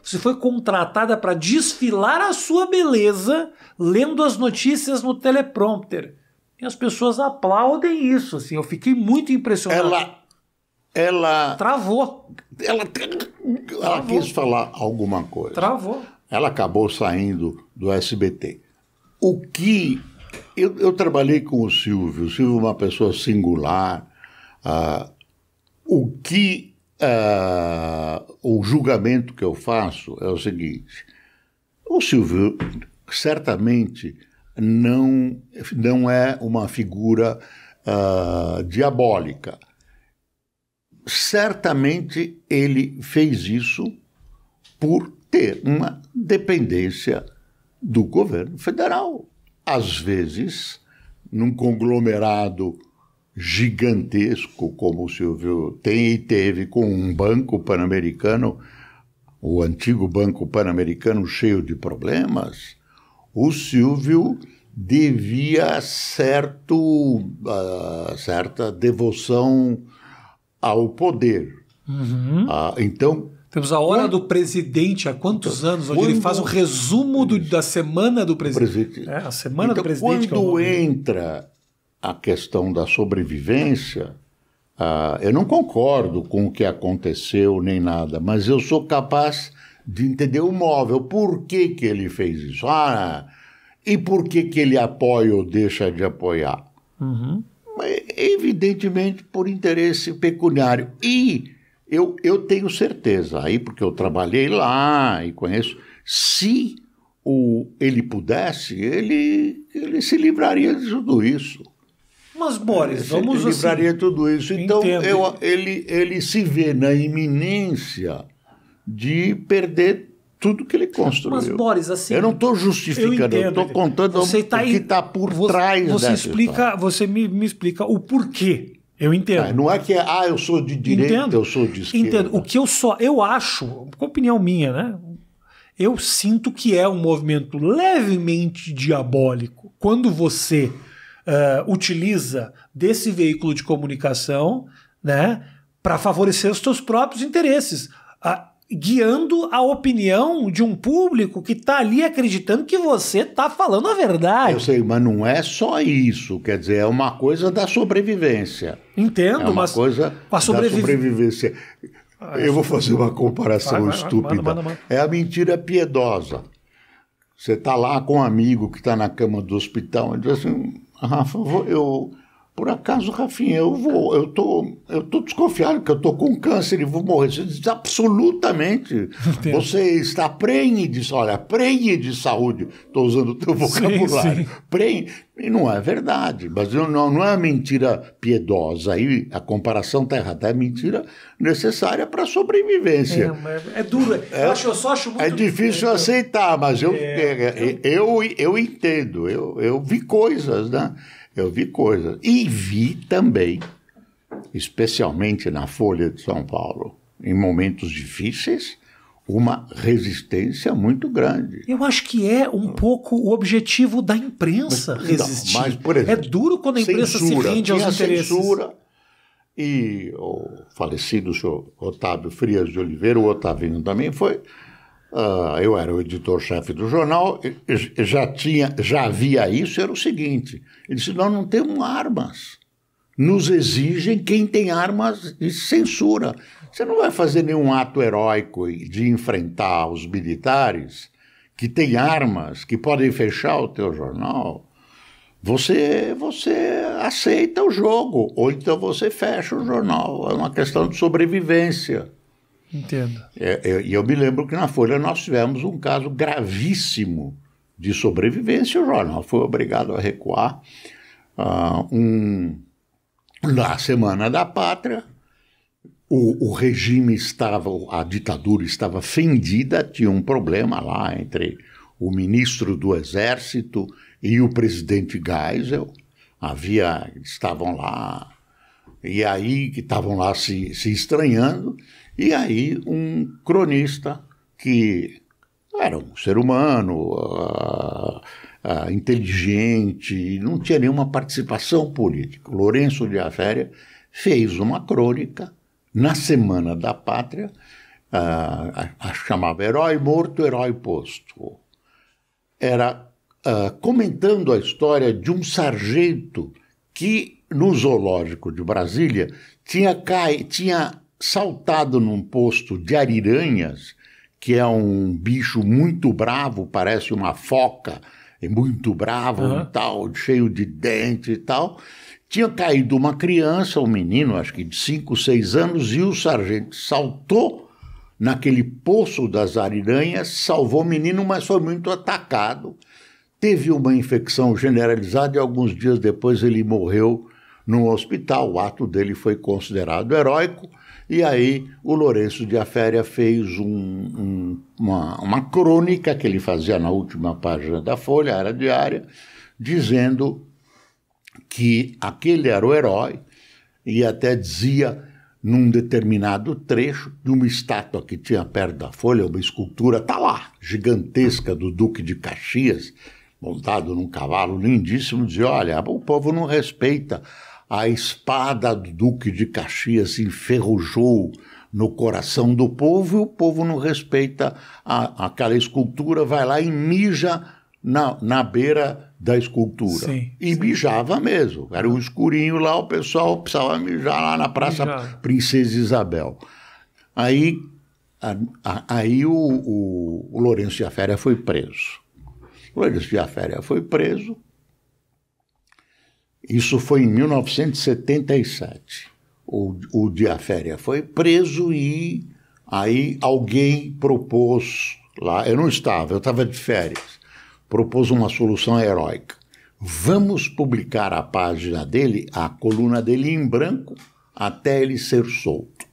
você foi contratada para desfilar a sua beleza lendo as notícias no teleprompter. E as pessoas aplaudem isso, assim, eu fiquei muito impressionado. Ela travou. Ela quis falar alguma coisa. Travou. Ela acabou saindo do SBT. O que... Eu trabalhei com o Silvio é uma pessoa singular. O julgamento que eu faço é o seguinte: o Silvio certamente não é uma figura diabólica. Certamente ele fez isso por ter uma dependência do governo federal. Às vezes, num conglomerado gigantesco, como o Silvio tem e teve com um banco pan-americano, o antigo banco pan-americano cheio de problemas, o Silvio devia certa devoção ao poder. Uhum. Então, temos a Hora do Presidente há quantos anos, onde ele faz um resumo da semana do presidente. A semana do presidente. Quando entra a questão da sobrevivência, eu não concordo com o que aconteceu nem nada, mas eu sou capaz de entender o móvel. Por que ele fez isso? E por que ele apoia ou deixa de apoiar? Uhum. Evidentemente por interesse pecuniário. E eu tenho certeza, aí porque eu trabalhei lá e conheço, se ele pudesse, ele se livraria de tudo isso. Mas, Boris, vamos assim... Ele livraria de tudo isso. Então, ele se vê na iminência de perder tudo que ele construiu. Mas, Boris, assim... Eu não estou justificando, eu estou contando o que está por trás dessa história. Você me explica o porquê. Eu entendo. Não é que eu sou de direita, eu sou de esquerda. Entendo. O que eu acho, com opinião minha, né? Eu sinto que é um movimento levemente diabólico quando você utiliza desse veículo de comunicação, né, para favorecer os seus próprios interesses. guiando a opinião de um público que está ali acreditando que você está falando a verdade. Eu sei, mas não é só isso. Quer dizer, é uma coisa da sobrevivência. Entendo, é uma mas coisa da sobrevivência. Eu vou fazer uma comparação estúpida. Manda. É a mentira piedosa. Você está lá com um amigo que está na cama do hospital e diz assim, Rafa, por acaso, Rafinha, eu tô desconfiado que eu tô com câncer e vou morrer. Você diz, absolutamente. Entendo. Você está prenhe de saúde. Estou usando o teu vocabulário. Sim. Prenhe. E não é verdade. Mas não é mentira piedosa. Aí a comparação está errada. É mentira necessária para a sobrevivência. É duro. Eu só acho muito... É difícil aceitar, mas eu entendo. Eu vi coisas, né? Eu vi coisas. E vi também, especialmente na Folha de São Paulo, em momentos difíceis, uma resistência muito grande. Eu acho que é um pouco o objetivo da imprensa resistir. Mas, por exemplo, é duro quando a imprensa se rende aos interesses. Censura, e o falecido senhor Otávio Frias de Oliveira, o Otavinho também foi... eu era o editor-chefe do jornal, já havia isso, era o seguinte, ele disse, nós não temos armas, nos exigem quem tem armas e censura. Você não vai fazer nenhum ato heróico de enfrentar os militares que têm armas, que podem fechar o teu jornal, você aceita o jogo, ou então você fecha o jornal, é uma questão de sobrevivência. Entendo. E eu me lembro que na Folha nós tivemos um caso gravíssimo de sobrevivência. O jornal foi obrigado a recuar na Semana da Pátria. O regime a ditadura estava fendida, tinha um problema lá entre o ministro do Exército e o presidente Geisel. Estavam lá, e aí que estavam lá se estranhando. E aí um cronista que era um ser humano, inteligente, não tinha nenhuma participação política, Lourenço de Aféria, fez uma crônica na Semana da Pátria, chamava Herói Morto, Herói Posto. Era comentando a história de um sargento que, no zoológico de Brasília, tinha saltado num posto de ariranhas, que é um bicho muito bravo, parece uma foca, é muito bravo e tal, cheio de dente e tal. Tinha caído uma criança, um menino, acho que de 5, 6 anos, e o sargento saltou naquele poço das ariranhas, salvou o menino, mas foi muito atacado. Teve uma infecção generalizada e alguns dias depois ele morreu no hospital. O ato dele foi considerado heróico. E aí o Lourenço de Aféria fez uma crônica que ele fazia na última página da Folha, era diária, dizendo que aquele era o herói, e até dizia, num determinado trecho, de uma estátua que tinha perto da Folha, uma escultura, está lá, gigantesca, do Duque de Caxias, montado num cavalo lindíssimo, dizia, olha, o povo não respeita. A espada do Duque de Caxias se enferrujou no coração do povo e o povo não respeita aquela escultura, vai lá e mija na beira da escultura. E mijava mesmo. Era um escurinho lá, o pessoal precisava mijar lá na Praça Princesa Isabel. Aí o Lourenço de Aféria foi preso. O Lourenço de Aféria foi preso. Isso foi em 1977. O de Aféria foi preso e aí alguém propôs lá, eu não estava, eu estava de férias, propôs uma solução heróica. Vamos publicar a página dele, a coluna dele em branco, até ele ser solto.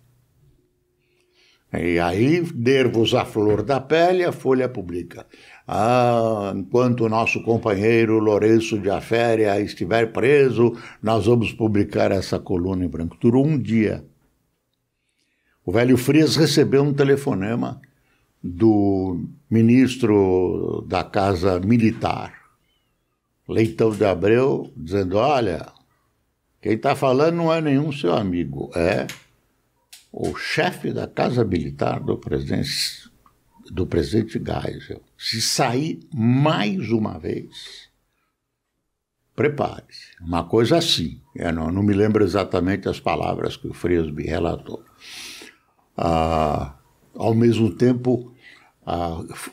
E aí, nervos à flor da pele, a Folha publica. Enquanto o nosso companheiro Lourenço de Aféria estiver preso, nós vamos publicar essa coluna em branco. Durou um dia. O velho Frias recebeu um telefonema do ministro da Casa Militar, Leitão de Abreu, dizendo, olha, quem está falando não é nenhum seu amigo, é o chefe da Casa Militar do presidente Geisel, se sair mais uma vez, prepare-se. Uma coisa assim. Eu não me lembro exatamente as palavras que o Frias me relatou. Ao mesmo tempo,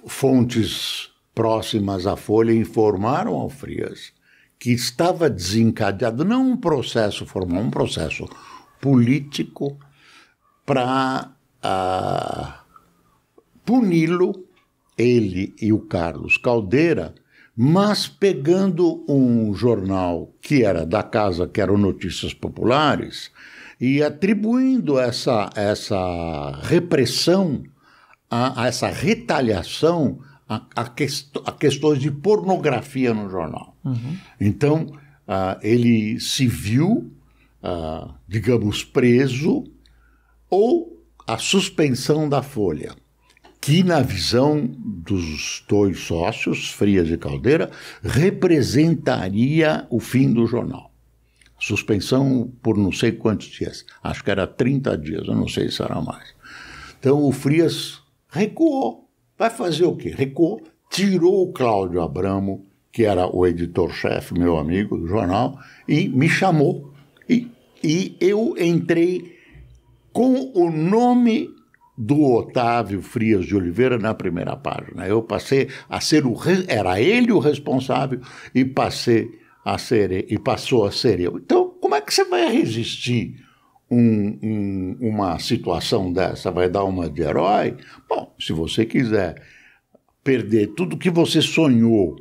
fontes próximas à Folha informaram ao Frias que estava desencadeado não um processo formal, um processo político para puni-lo, ele e o Carlos Caldeira, mas pegando um jornal que era da casa, que era o Notícias Populares, e atribuindo essa repressão, essa retaliação a questões de pornografia no jornal. Uhum. Então, ele se viu, digamos, preso, ou a suspensão da Folha, que na visão dos dois sócios, Frias e Caldeira, representaria o fim do jornal. Suspensão por não sei quantos dias, acho que era 30 dias, eu não sei se era mais. Então o Frias recuou. Vai fazer o quê? Recuou, tirou o Cláudio Abramo, que era o editor-chefe, meu amigo do jornal, e me chamou. E eu entrei com o nome do Otávio Frias de Oliveira na primeira página. Eu passei a ser era ele o responsável e passou a ser eu. Então, como é que você vai resistir uma situação dessa? Vai dar uma de herói? Bom, se você quiser perder tudo que você sonhou,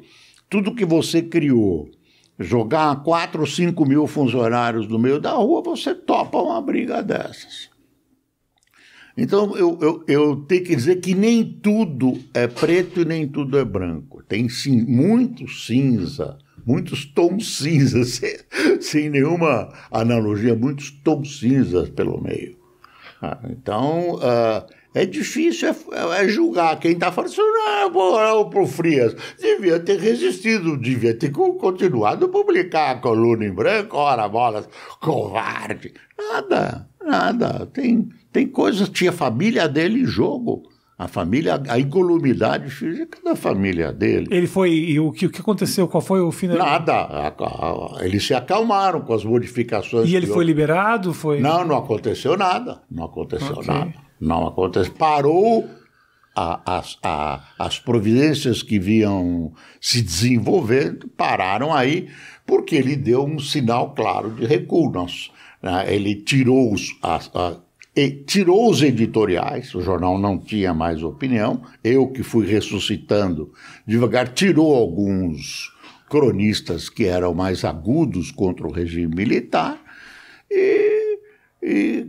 tudo que você criou, jogar 4 ou 5 mil funcionários no meio da rua, você topa uma briga dessas. Então, eu tenho que dizer que nem tudo é preto e nem tudo é branco. Tem sim, muito cinza, muitos tons cinzas, sem nenhuma analogia, muitos tons cinzas pelo meio. Então, é difícil julgar quem está falando assim, não, pro Frias, devia ter resistido, devia ter continuado a publicar a coluna em branco, ora, bolas, covarde. Nada. Tem coisas, tinha a família dele em jogo. A incolumidade física da família dele. Ele foi. E o que aconteceu? Qual foi o final? Nada. Eles se acalmaram com as modificações. E ele foi liberado? Não aconteceu nada. Não aconteceu. Parou as providências que vinham se desenvolvendo, pararam aí, porque ele deu um sinal claro de recuo. Ele tirou os editoriais, o jornal não tinha mais opinião, eu que fui ressuscitando devagar, tirou alguns cronistas que eram mais agudos contra o regime militar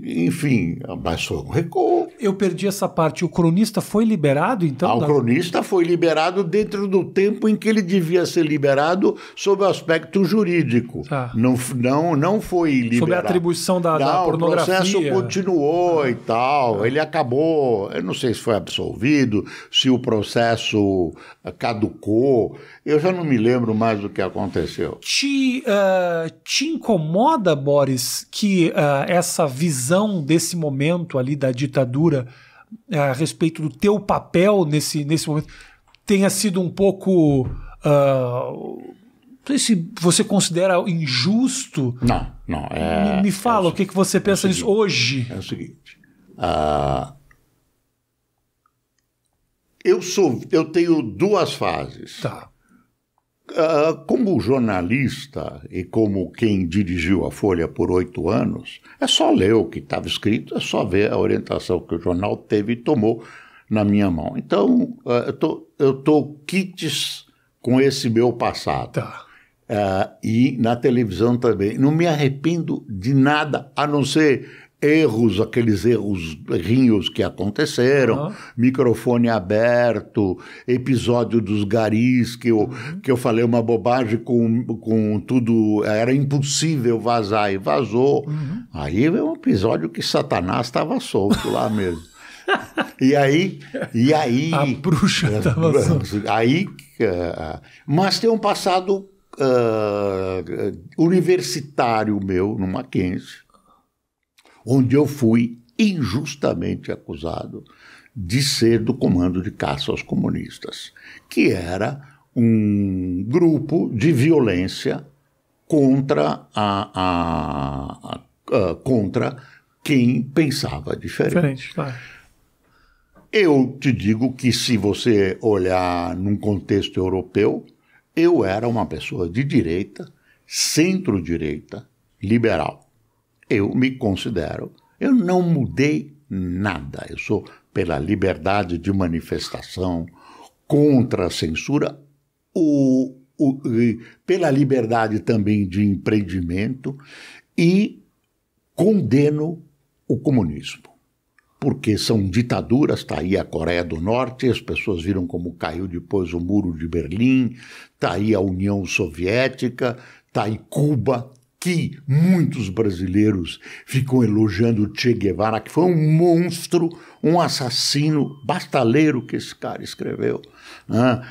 enfim, mas foi um recuo. Eu perdi essa parte. O cronista foi liberado, então? O cronista foi liberado dentro do tempo em que ele devia ser liberado sob o aspecto jurídico. Não foi liberado. Sob a atribuição da pornografia. O processo continuou e tal. Ele acabou, eu não sei se foi absolvido, se o processo caducou. Eu já não me lembro mais do que aconteceu. Te incomoda, Boris, que essa visão desse momento ali da ditadura a respeito do teu papel nesse momento tenha sido um pouco... não sei se você considera injusto. Não. Me fala o que você pensa nisso hoje. É o seguinte. Eu tenho 2 fases. Tá. Como jornalista e como quem dirigiu a Folha por 8 anos, é só ler o que estava escrito, é só ver a orientação que o jornal teve e tomou na minha mão. Então, eu tô quites com esse meu passado. Tá. E na televisão também. Não me arrependo de nada, a não ser aqueles errinhos que aconteceram, microfone aberto, episódio dos garis, que eu falei uma bobagem com tudo, era impossível vazar e vazou. Aí é um episódio que Satanás estava solto lá mesmo. E aí a bruxa estava solta. Mas tem um passado universitário meu no Mackenzie, onde eu fui injustamente acusado de ser do comando de caça aos comunistas, que era um grupo de violência contra contra quem pensava diferente. Claro. Eu te digo que, se você olhar num contexto europeu, eu era uma pessoa de direita, centro-direita, liberal. Eu me considero, eu não mudei nada. Eu sou pela liberdade de manifestação, contra a censura, pela liberdade também de empreendimento, e condeno o comunismo. Porque são ditaduras, está aí a Coreia do Norte, as pessoas viram como caiu depois o Muro de Berlim, está aí a União Soviética, está aí Cuba, que muitos brasileiros ficam elogiando Che Guevara, que foi um monstro, um assassino, basta ler o que esse cara escreveu. Né?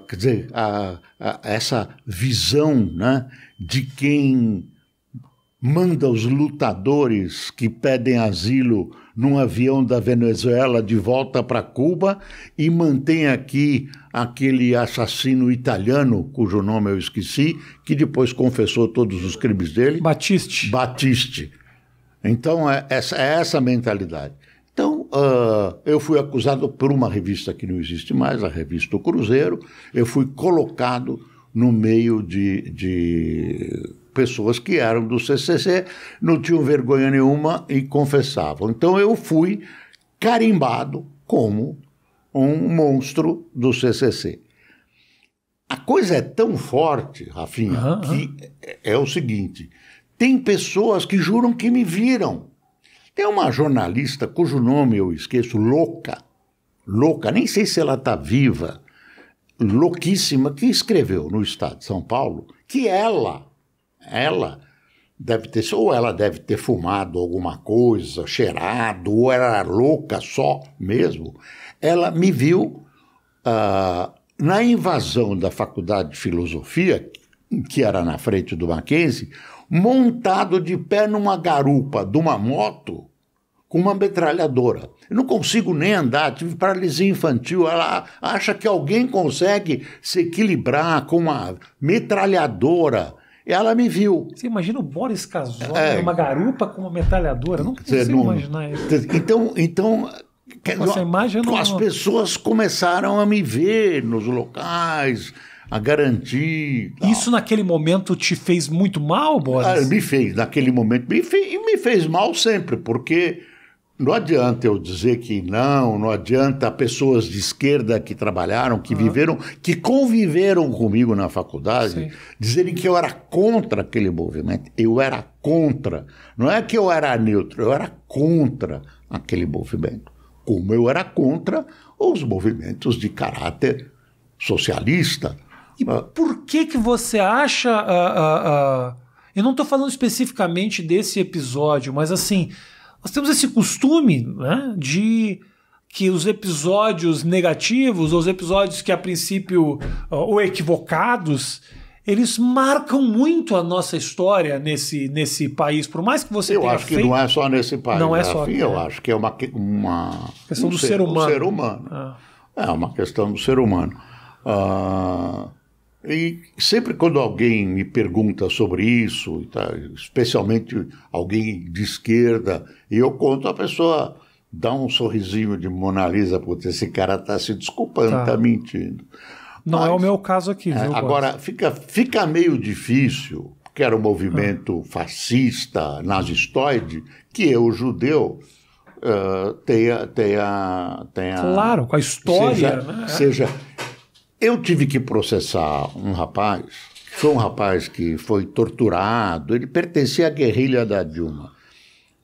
Quer dizer, essa visão, né, de quem manda os lutadores que pedem asilo num avião da Venezuela de volta para Cuba e mantém aqui aquele assassino italiano, cujo nome eu esqueci, que depois confessou todos os crimes dele. Battisti. Então, é essa mentalidade. Então, eu fui acusado por uma revista que não existe mais, a revista O Cruzeiro. Eu fui colocado no meio de pessoas que eram do CCC, não tinham vergonha nenhuma e confessavam. Então eu fui carimbado como um monstro do CCC. A coisa é tão forte, Rafinha, que é o seguinte: tem pessoas que juram que me viram. Tem uma jornalista cujo nome eu esqueço, louca, nem sei se ela está viva, louquíssima, que escreveu no Estado de São Paulo que ela deve ter fumado alguma coisa, cheirado, ou era louca só mesmo. Ela me viu na invasão da Faculdade de Filosofia, que era na frente do Mackenzie, montado de pé numa garupa de uma moto com uma metralhadora. Eu não consigo nem andar, tive paralisia infantil. Ela acha que alguém consegue se equilibrar com uma metralhadora. Ela me viu. Você imagina o Boris Casoy numa garupa com uma metralhadora? Não consigo imaginar isso. Então essa imagem as pessoas começaram a me ver nos locais, a garantir. Isso naquele momento te fez muito mal, Boris? Me fez, naquele momento. Me fez mal sempre, porque não adianta eu dizer que não adianta pessoas de esquerda que trabalharam, que viveram, que conviveram comigo na faculdade, dizerem que eu era contra aquele movimento. Eu era contra. Não é que eu era neutro, eu era contra aquele movimento. Como eu era contra os movimentos de caráter socialista. E por que você acha... eu não estou falando especificamente desse episódio, mas assim... Nós temos esse costume, né, de que os episódios negativos, ou os episódios que a princípio, ou equivocados, eles marcam muito a nossa história nesse país, por mais que você tenha feito... Eu acho que não é só nesse país. Não é só. Eu acho que é uma questão do ser humano. É uma questão do ser humano. E sempre quando alguém me pergunta sobre isso, especialmente alguém de esquerda, e eu conto, a pessoa dá um sorrisinho de Mona Lisa, porque esse cara está se desculpando, está mentindo. Não é o meu caso aqui, viu? Agora, fica meio difícil, porque era um movimento fascista, nazistóide, que eu, judeu, tenha... Claro, com a história, Eu tive que processar um rapaz, que foi um rapaz que foi torturado, ele pertencia à guerrilha da Dilma.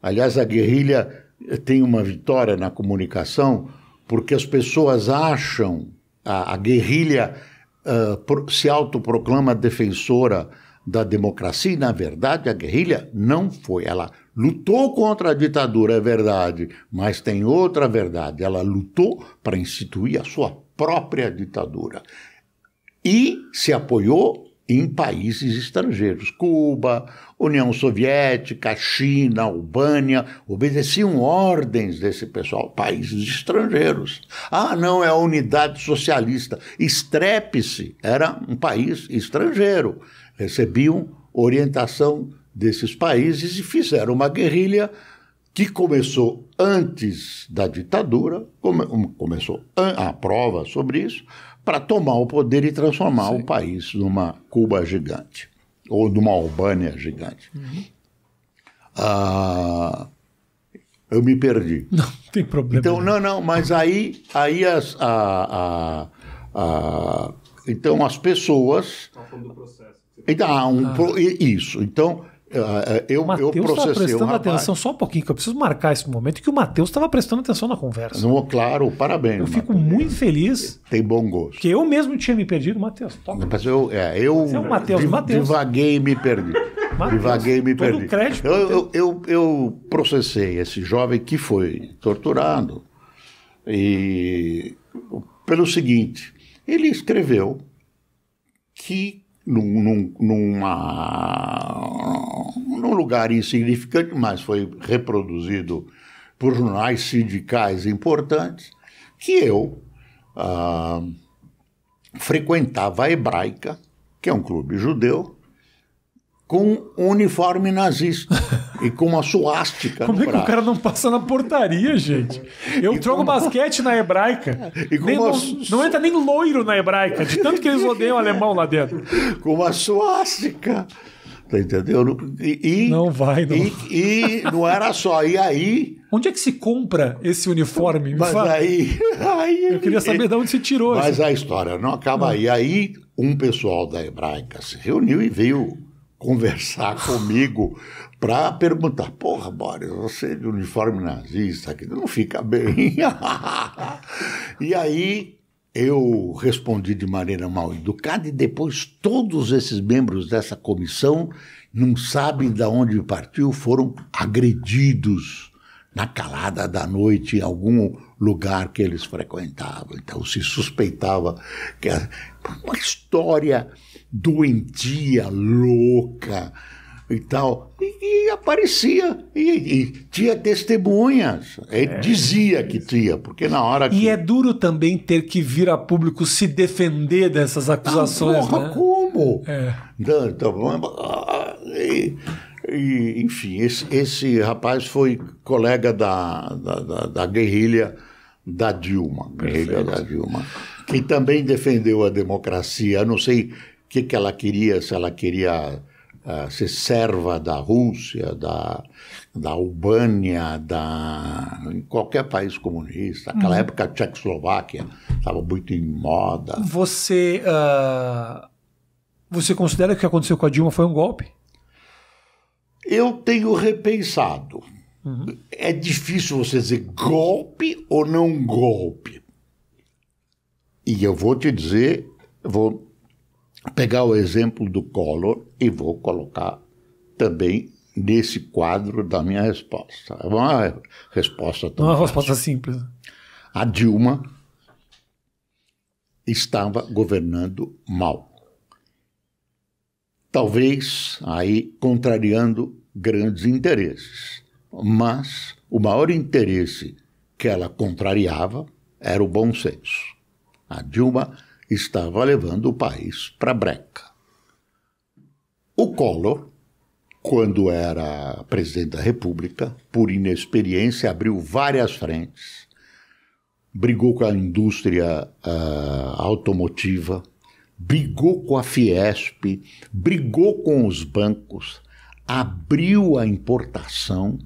Aliás, a guerrilha tem uma vitória na comunicação, porque as pessoas acham, a guerrilha se autoproclama defensora da democracia, e na verdade a guerrilha não foi. Ela lutou contra a ditadura, é verdade, mas tem outra verdade, ela lutou para instituir a sua própria ditadura. E se apoiou em países estrangeiros. Cuba, União Soviética, China, Albânia, obedeciam ordens desse pessoal, países estrangeiros. Ah, não, é a unidade socialista. Estrepe-se, era um país estrangeiro. Recebiam orientação desses países e fizeram uma guerrilha que começou antes da ditadura, começou a prova sobre isso, para tomar o poder e transformar o país numa Cuba gigante, ou numa Albânia gigante. Eu me perdi. Não tem problema. Então, não, mas aí então as pessoas... Estão falando do processo. Então, isso. Então, eu processei estava prestando o atenção só um pouquinho, que eu preciso marcar esse momento que o Matheus estava prestando atenção na conversa. Não, claro, parabéns. Eu fico muito feliz. Tem bom gosto. Porque eu mesmo tinha me perdido, Matheus. Toca. Mas eu Você é o Matheus. Divaguei e me perdi. Divaguei e me todo perdi. Crédito, eu processei esse jovem que foi torturado e pelo seguinte, ele escreveu que num lugar insignificante, mas foi reproduzido por jornais sindicais importantes, que eu frequentava a Hebraica, que é um clube judeu, com um uniforme nazista e com uma suástica Como no é que braço. o cara não passa na portaria, gente? Eu jogo basquete na Hebraica. E com Não entra nem loiro na Hebraica, de tanto que eles odeiam alemão lá dentro. Com uma suástica. Tá entendendo? Não vai, não. E não era só. E aí... Onde é que se compra esse uniforme? Me Mas fala. aí... Eu queria saber de onde se tirou. Mas a história não acaba aí. Aí um pessoal da Hebraica se reuniu e veio conversar comigo para perguntar: porra, Boris, você de uniforme nazista aqui não fica bem. E aí eu respondi de maneira mal educada, e depois todos esses membros dessa comissão não sabem de onde partiu, foram agredidos na calada da noite em algum lugar que eles frequentavam. Então se suspeitava que era uma história doentia, louca e tal, e aparecia, e tinha testemunhas, ele dizia que tinha, porque na hora que... E é duro também ter que vir a público se defender dessas acusações, porra, né? como? É. Enfim, esse rapaz foi colega da guerrilha da Dilma, que também defendeu a democracia. Eu não sei o que ela queria, se ela queria ser serva da Rússia, da Albânia, em qualquer país comunista. Naquela época a Tchecoslováquia estava muito em moda. Você considera que o que aconteceu com a Dilma foi um golpe? Eu tenho repensado. É difícil você dizer golpe ou não golpe. E eu vou te dizer, vou pegar o exemplo do Collor e vou colocar também nesse quadro da minha resposta. É uma resposta tão Não é uma fácil. resposta simples. A Dilma estava governando mal. Talvez aí contrariando grandes interesses. Mas o maior interesse que ela contrariava era o bom senso. A Dilma estava levando o país para a breca. O Collor, quando era presidente da República, por inexperiência, abriu várias frentes, brigou com a indústria automotiva, brigou com a Fiesp, brigou com os bancos, abriu a importação,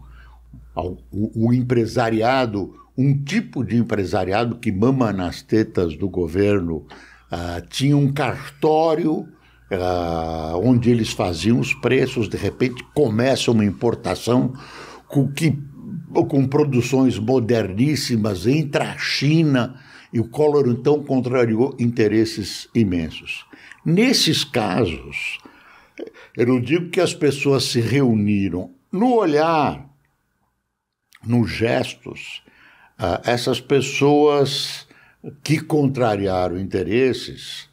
o empresariado, um tipo de empresariado que mama nas tetas do governo, tinha um cartório onde eles faziam os preços, de repente começa uma importação com produções moderníssimas, entra a China, e o Collor então contrariou interesses imensos. Nesses casos, eu não digo que as pessoas se reuniram, no olhar, nos gestos, essas pessoas que contrariaram interesses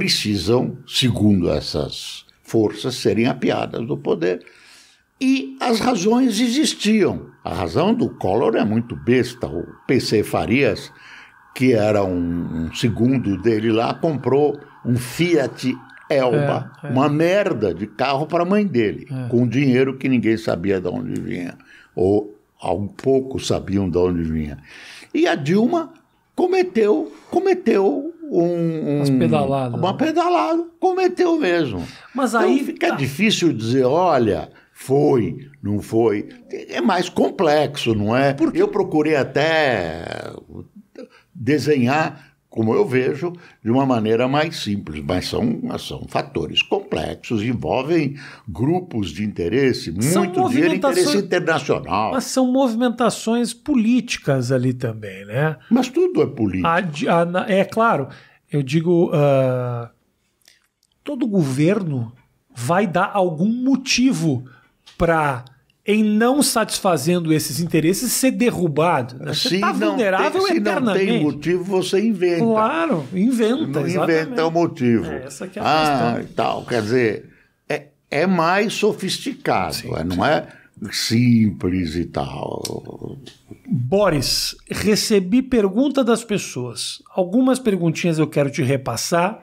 precisam, segundo essas forças, serem apiadas do poder. E as razões existiam. A razão do Collor é muito besta. O PC Farias, que era um segundo dele lá, comprou um Fiat Elba, uma merda de carro para a mãe dele, com dinheiro que ninguém sabia de onde vinha, ou poucos sabiam de onde vinha. E a Dilma cometeu uma pedalada, cometeu mesmo. Mas aí então fica difícil dizer, olha, foi, não foi. É mais complexo, não é? Porque eu procurei até desenhar, como eu vejo, de uma maneira mais simples, mas são fatores complexos, envolvem grupos de interesse, muito dinheiro, interesse internacional. Mas são movimentações políticas ali também, né? Mas tudo é político. É claro, eu digo, todo governo vai dar algum motivo para, em não satisfazendo esses interesses, ser derrubado. Né? Você está vulnerável eternamente. Se não tem motivo, você inventa. Claro, inventa. Não inventa o motivo. Essa que é a questão. E tal. Quer dizer, é mais sofisticado, sim, não é simples e tal. Boris, recebi pergunta das pessoas. Algumas perguntinhas eu quero te repassar.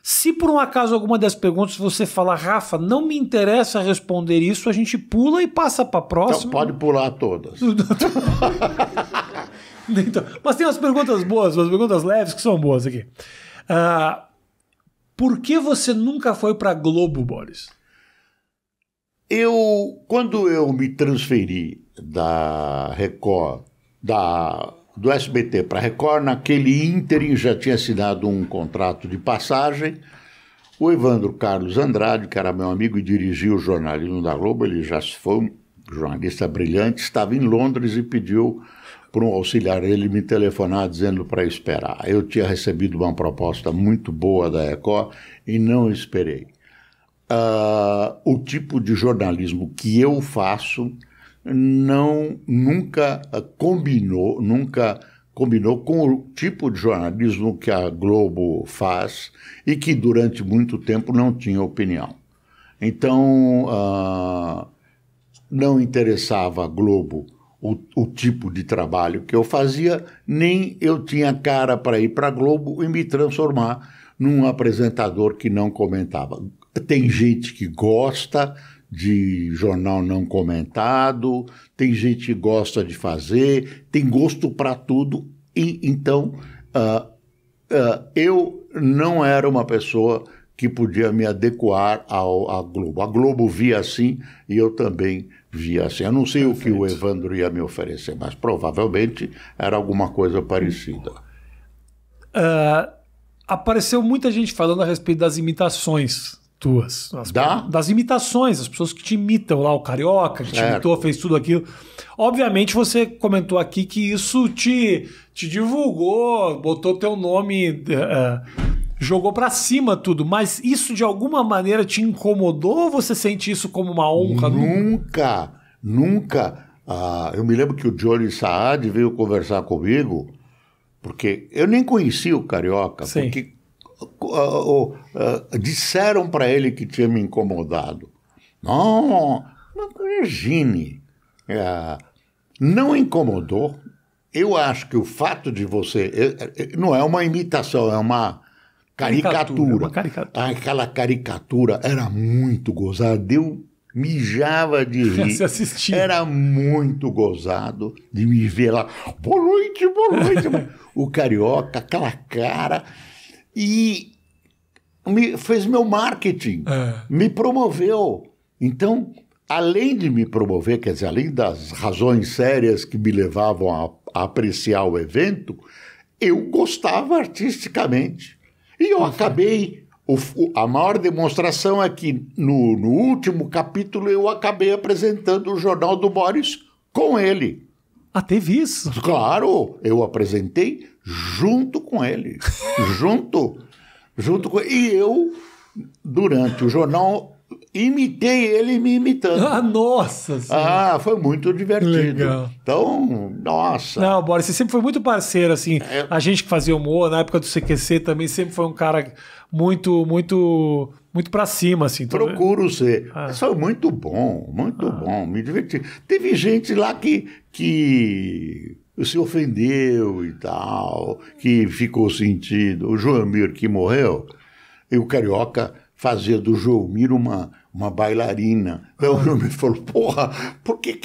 Se por um acaso alguma das perguntas você falar, Rafa, não me interessa responder isso, a gente pula e passa para a próxima. Então, pode pular todas. Então, mas tem umas perguntas boas, umas perguntas leves que são boas aqui. Por que você nunca foi para Globo, Boris? Quando eu me transferi da Record, do SBT para a Record, naquele ínterim já tinha assinado um contrato de passagem. O Evandro Carlos Andrade, que era meu amigo e dirigia o jornalismo da Globo, ele já foi um jornalista brilhante, estava em Londres e pediu para um auxiliar dele me telefonar dizendo para esperar. Eu tinha recebido uma proposta muito boa da Record e não esperei. O tipo de jornalismo que eu faço nunca combinou com o tipo de jornalismo que a Globo faz e que durante muito tempo não tinha opinião. Então, não interessava a Globo o tipo de trabalho que eu fazia, nem eu tinha cara para ir para a Globo e me transformar num apresentador que não comentava. Tem gente que gosta de jornal não comentado, tem gente que gosta de fazer, tem gosto para tudo, e então eu não era uma pessoa que podia me adequar à Globo. A Globo via assim e eu também via assim. Eu não sei o que o Evandro ia me oferecer, mas provavelmente era alguma coisa parecida. Apareceu muita gente falando a respeito das imitações tuas. Das imitações, as pessoas que te imitam lá, o Carioca, que te imitou, fez tudo aquilo. Obviamente você comentou aqui que isso te divulgou, botou teu nome, jogou pra cima tudo, mas isso de alguma maneira te incomodou ou você sente isso como uma honra? Nunca. Eu me lembro que o Johnny Saad veio conversar comigo, porque eu nem conhecia o Carioca, sim, porque disseram para ele que tinha me incomodado. Não, imagine. Não incomodou. Eu acho que o fato de você... não é uma imitação, é uma caricatura. Aquela caricatura era muito gozada. Eu mijava de rir. Você assistia. Era muito gozado de me ver lá. Boa noite, boa noite. O Carioca, aquela cara... E fez meu marketing, me promoveu. Então, além de me promover, quer dizer, além das razões sérias que me levavam a apreciar o evento, eu gostava artisticamente. E eu acabei... A maior demonstração é que no último capítulo eu acabei apresentando o Jornal do Boris com ele. Teve isso? Claro, eu apresentei junto com ele. junto com ele. E eu, durante o jornal, imitei ele me imitando. Ah, nossa senhora. Foi muito divertido. Legal. Então, nossa. Não, Boris, você sempre foi muito parceiro, assim. A gente que fazia humor, na época do CQC também, sempre foi um cara muito pra cima, assim. Procuro ser. Mas foi muito bom, me diverti. Teve gente lá que se ofendeu e tal, que ficou sentido. O Joelmir, que morreu, e o Carioca fazia do Joelmir uma bailarina. Então o Joelmir falou, porra, por que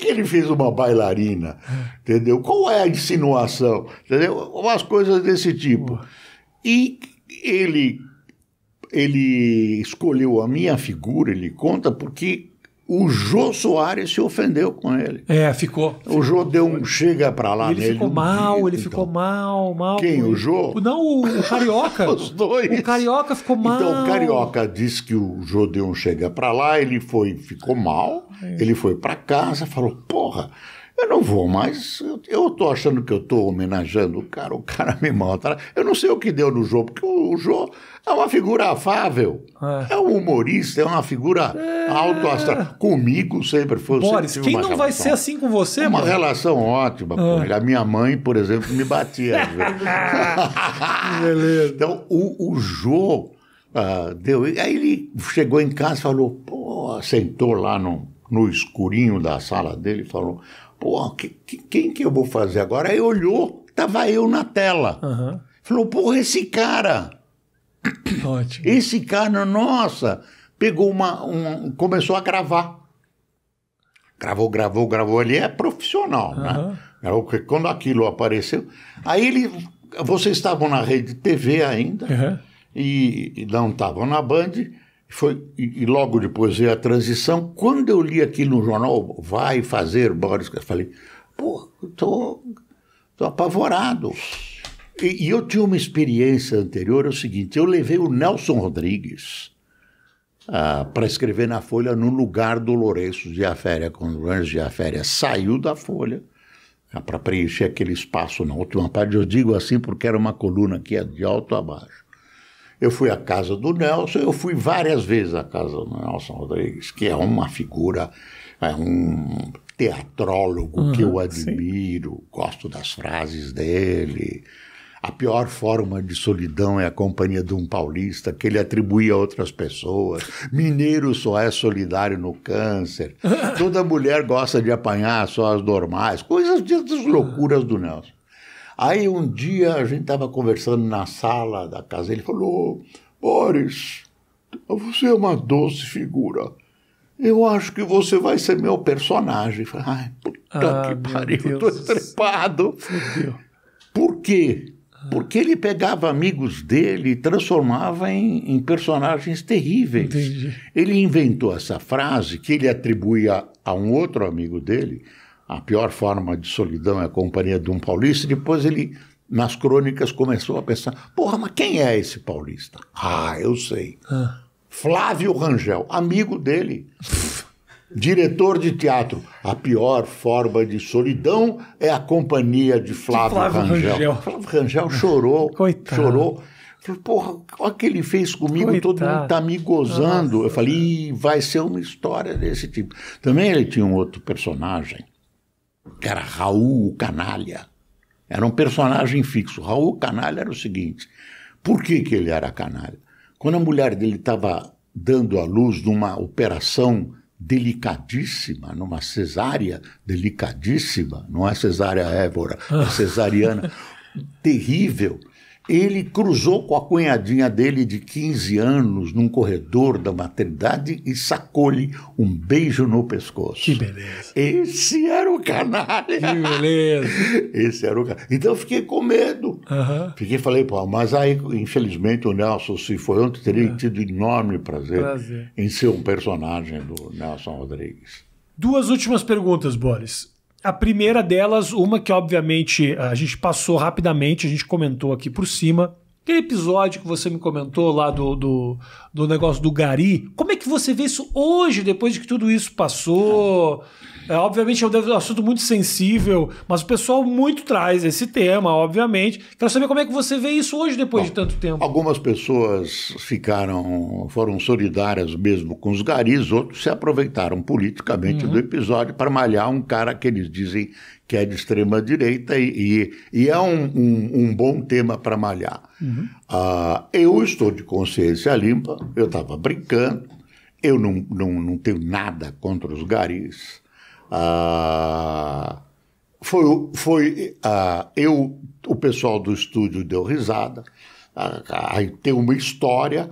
ele fez uma bailarina? Entendeu? Qual é a insinuação? Entendeu? Umas coisas desse tipo. E ele escolheu a minha figura, ele conta, porque o Jô Soares se ofendeu com ele. Ficou. O Jô deu um chega pra lá ele nele. Ficou mal, ele ficou mal. Quem, o Jô? Não, o Carioca. Os dois. O Carioca ficou mal. Então, o Carioca disse que o Jô deu um chega pra lá, ele ficou mal, ele foi pra casa, falou, porra, eu não vou mais, eu tô achando que eu tô homenageando o cara me mata. Eu não sei o que deu no Jô, porque o Jô é uma figura afável, é um humorista, é uma figura alto astral. Comigo sempre foi. Boris, quem não vai ser assim com você, Uma mano? relação ótima com ele. A minha mãe, por exemplo, me batia. Beleza. Então, o Jô deu. Aí ele chegou em casa e falou, pô, sentou lá no escurinho da sala dele e falou, pô, quem que eu vou fazer agora? Aí olhou, tava eu na tela. Falou, porra, esse cara. Ótimo. Esse cara, nossa, pegou começou a gravar. Gravou, ele é profissional, né? Quando aquilo apareceu, aí vocês estavam na rede TV ainda, e não estavam na Band, e logo depois veio a transição. Quando eu li aquilo no jornal, vai fazer Boris, eu falei, pô, tô apavorado. E eu tinha uma experiência anterior, é o seguinte, eu levei o Nelson Rodrigues para escrever na Folha no lugar do Lourenço de Aféria, quando o Lourenço de Aféria saiu da Folha, para preencher aquele espaço na última parte. Eu digo assim porque era uma coluna que ia de alto a baixo. Eu fui à casa do Nelson, eu fui várias vezes à casa do Nelson Rodrigues, que é uma figura, é um teatrólogo que eu admiro, gosto das frases dele. A pior forma de solidão é a companhia de um paulista, que ele atribuía a outras pessoas. Mineiro só é solidário no câncer. Toda mulher gosta de apanhar só as normais. Coisas das loucuras do Nelson. Aí um dia a gente estava conversando na sala da casa, ele falou, Boris, você é uma doce figura. Eu acho que você vai ser meu personagem. Eu falei, ai, puta que pariu, eu tô estrepado. Por quê? Porque ele pegava amigos dele e transformava em personagens terríveis. Entendi. Ele inventou essa frase que ele atribuía a um outro amigo dele, a pior forma de solidão é a companhia de um paulista, e depois ele, nas crônicas, começou a pensar, porra, mas quem é esse paulista? Eu sei. Flávio Rangel, amigo dele. Diretor de teatro. A pior forma de solidão é a companhia de Flávio Rangel. Flávio Rangel chorou. Coitado. Chorou. Falei, porra, olha o que ele fez comigo, coitado. Todo mundo está me gozando. Nossa. Eu falei, vai ser uma história desse tipo. Também ele tinha um outro personagem, que era Raul o Canalha. Era um personagem fixo. Raul o Canalha era o seguinte, por que ele era canalha? Quando a mulher dele estava dando à luz numa operação delicadíssima, numa cesárea delicadíssima, não é cesárea Évora, é cesariana terrível, ele cruzou com a cunhadinha dele de 15 anos num corredor da maternidade e sacou-lhe um beijo no pescoço. Que beleza. Esse era o canalha. Que beleza. Esse era o canalha. Então eu fiquei com medo. Falei, pô, mas aí, infelizmente, o Nelson se foi ontem, teria tido enorme prazer em ser um personagem do Nelson Rodrigues. Duas últimas perguntas, Boris. A primeira delas, uma que obviamente a gente passou rapidamente, a gente comentou aqui por cima, Aquele episódio que você me comentou lá do negócio do gari, como é que você vê isso hoje, depois de que tudo isso passou? Obviamente é um assunto muito sensível, mas o pessoal muito traz esse tema, obviamente. Quero saber como é que você vê isso hoje, depois de tanto tempo. Algumas pessoas foram solidárias mesmo com os garis, outros se aproveitaram politicamente do episódio para malhar um cara que eles dizem que é de extrema-direita e é um bom tema para malhar. Eu estou de consciência limpa, eu estava brincando, eu não tenho nada contra os garis. O pessoal do estúdio deu risada, aí tem uma história,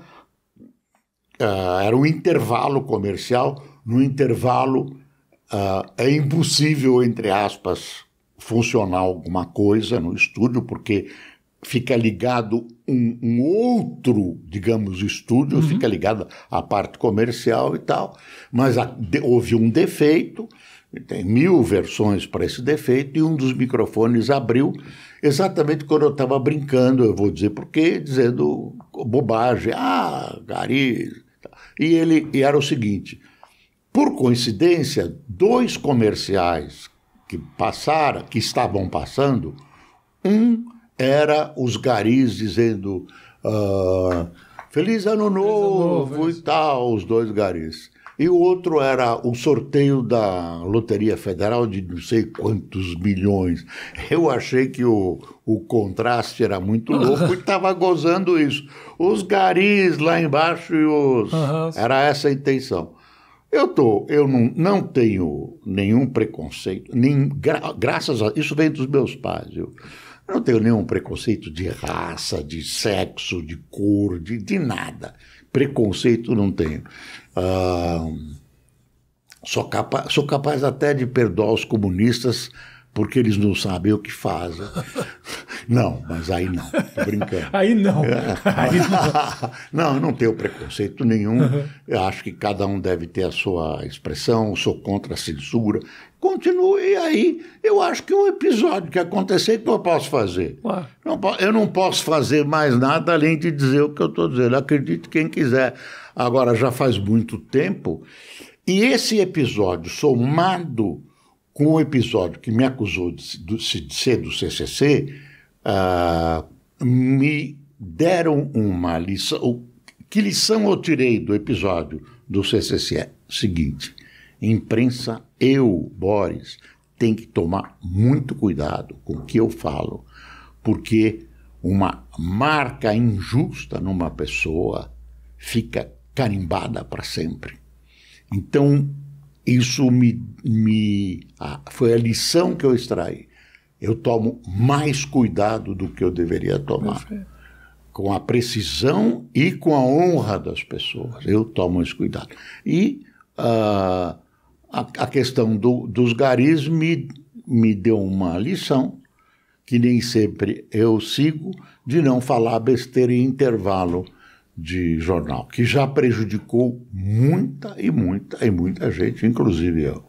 era um intervalo comercial, no intervalo é impossível, entre aspas, funcionar alguma coisa no estúdio, porque fica ligado um outro, digamos, estúdio, fica ligado à parte comercial e tal, mas houve um defeito, tem 1000 versões para esse defeito, e um dos microfones abriu exatamente quando eu estava brincando, eu vou dizer por quê, dizendo bobagem, gari. E era o seguinte, por coincidência, 2 comerciais que estavam passando, um era os garis dizendo Feliz Ano Novo e tal, os 2 garis. E o outro era o sorteio da Loteria Federal de não sei quantos milhões. Eu achei que o contraste era muito louco e estava gozando isso. Os garis lá embaixo e os... Era essa a intenção. Eu não tenho nenhum preconceito, graças a isso vem dos meus pais. Eu não tenho nenhum preconceito de raça, de sexo, de cor, de nada. Preconceito não tenho. Sou capaz até de perdoar os comunistas porque eles não sabem o que fazem. Não, mas aí não, tô brincando. Aí não. Não, eu não tenho preconceito nenhum. Eu acho que cada um deve ter a sua expressão, sou contra a censura. Continue, e aí eu acho que um episódio que acontecer, o que eu posso fazer? Eu não posso fazer mais nada além de dizer o que eu estou dizendo. Acredite quem quiser. Agora, já faz muito tempo, e esse episódio, somado com o episódio que me acusou de ser do CCC, me deram uma lição. Que lição eu tirei do episódio do CCC? É o seguinte: imprensa, Boris, tem que tomar muito cuidado com o que eu falo, porque uma marca injusta numa pessoa fica carimbada para sempre. Então, isso foi a lição que eu extraí. Eu tomo mais cuidado do que eu deveria tomar. Com a precisão e com a honra das pessoas. Eu tomo esse cuidado. E a questão dos garis me deu uma lição, que nem sempre eu sigo, de não falar besteira em intervalo de jornal, que já prejudicou muita gente, inclusive eu.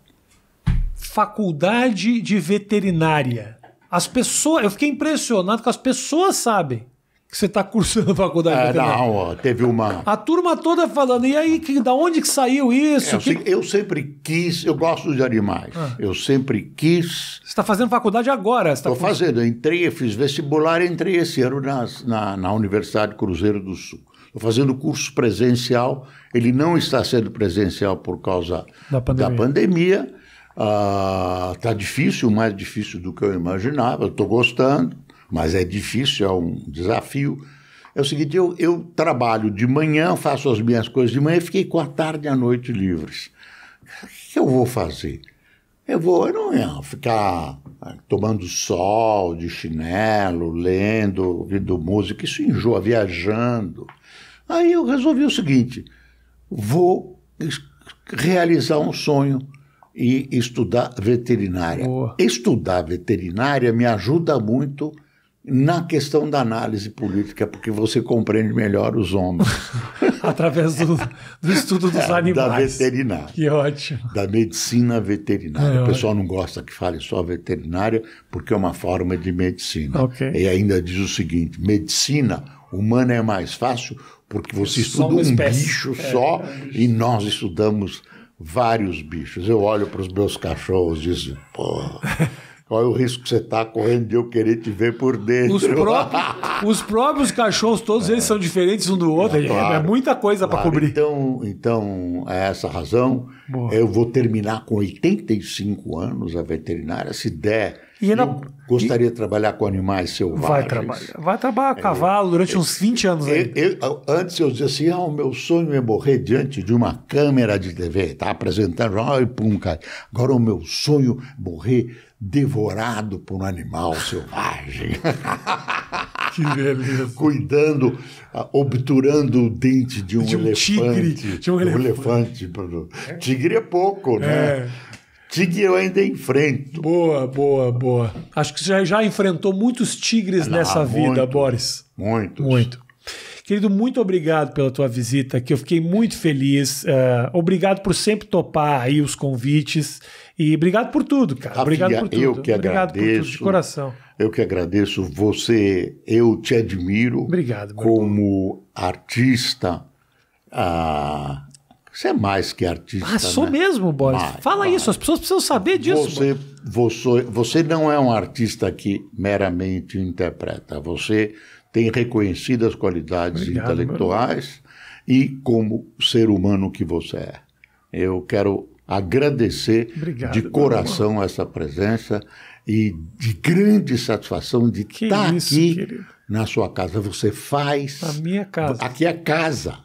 Faculdade de veterinária. Eu fiquei impressionado que as pessoas sabem que você está cursando faculdade de veterinária. Não, teve uma... A turma toda falando, e aí, da onde que saiu isso? Eu sempre quis, eu gosto de animais, eu sempre quis... Você está fazendo faculdade agora? Estou fazendo, eu fiz vestibular e entrei esse ano na Universidade Cruzeiro do Sul. Estou fazendo curso presencial, ele não está sendo presencial por causa da pandemia. Está difícil, mais difícil do que eu imaginava, eu estou gostando, mas é difícil, é um desafio. É o seguinte, eu trabalho de manhã, faço as minhas coisas de manhã e fiquei com a tarde e a noite livres. O que eu vou fazer? Eu não ia ficar tomando sol, de chinelo, lendo, ouvindo música, isso enjoa, viajando. Aí eu resolvi o seguinte, vou realizar um sonho e estudar veterinária. Boa. Estudar veterinária me ajuda muito na questão da análise política, porque você compreende melhor os homens. Através do estudo dos animais. Da veterinária. Que ótimo. Da medicina veterinária. O pessoal não gosta que fale só veterinária, porque é uma forma de medicina. Okay. E ainda diz o seguinte, medicina, Humana é mais fácil porque você Só estuda uma um espécie. bicho só e nós estudamos vários bichos. Eu olho para os meus cachorros e digo, pô, qual é o risco que você está correndo de eu querer te ver por dentro? Os próprios cachorros, todos eles são diferentes um do outro. Claro, é muita coisa para cobrir. Então, é essa a razão. Boa. Eu vou terminar com 85 anos a veterinária, se der. Eu gostaria de trabalhar com animais selvagens. Vai trabalhar cavalo durante uns 20 anos aí. Antes eu dizia assim, o meu sonho é morrer diante de uma câmera de TV, tá apresentando, e pum, cara. Agora o meu sonho é morrer devorado por um animal selvagem. Que beleza. Cuidando, obturando o dente de um elefante. Tigre. De um elefante. Tigre é pouco, né? Tigre eu ainda enfrento. Boa. Acho que você já enfrentou muitos tigres nessa vida, Boris. Muito. Querido, muito obrigado pela tua visita aqui. Eu fiquei muito feliz. Obrigado por sempre topar aí os convites. E obrigado por tudo, cara. Obrigado por tudo. Eu que agradeço. Por tudo, de coração. Eu que agradeço você. Eu te admiro. Obrigado, meu como artista. Você é mais que artista. Sou mesmo, Boris. Fala isso, as pessoas precisam saber disso. Você não é um artista que meramente interpreta. Você tem reconhecidas qualidades intelectuais e como ser humano que você é. Eu quero agradecer de coração essa presença e de grande satisfação de estar aqui querido. Na sua casa. Você faz... Na minha casa. Aqui é casa.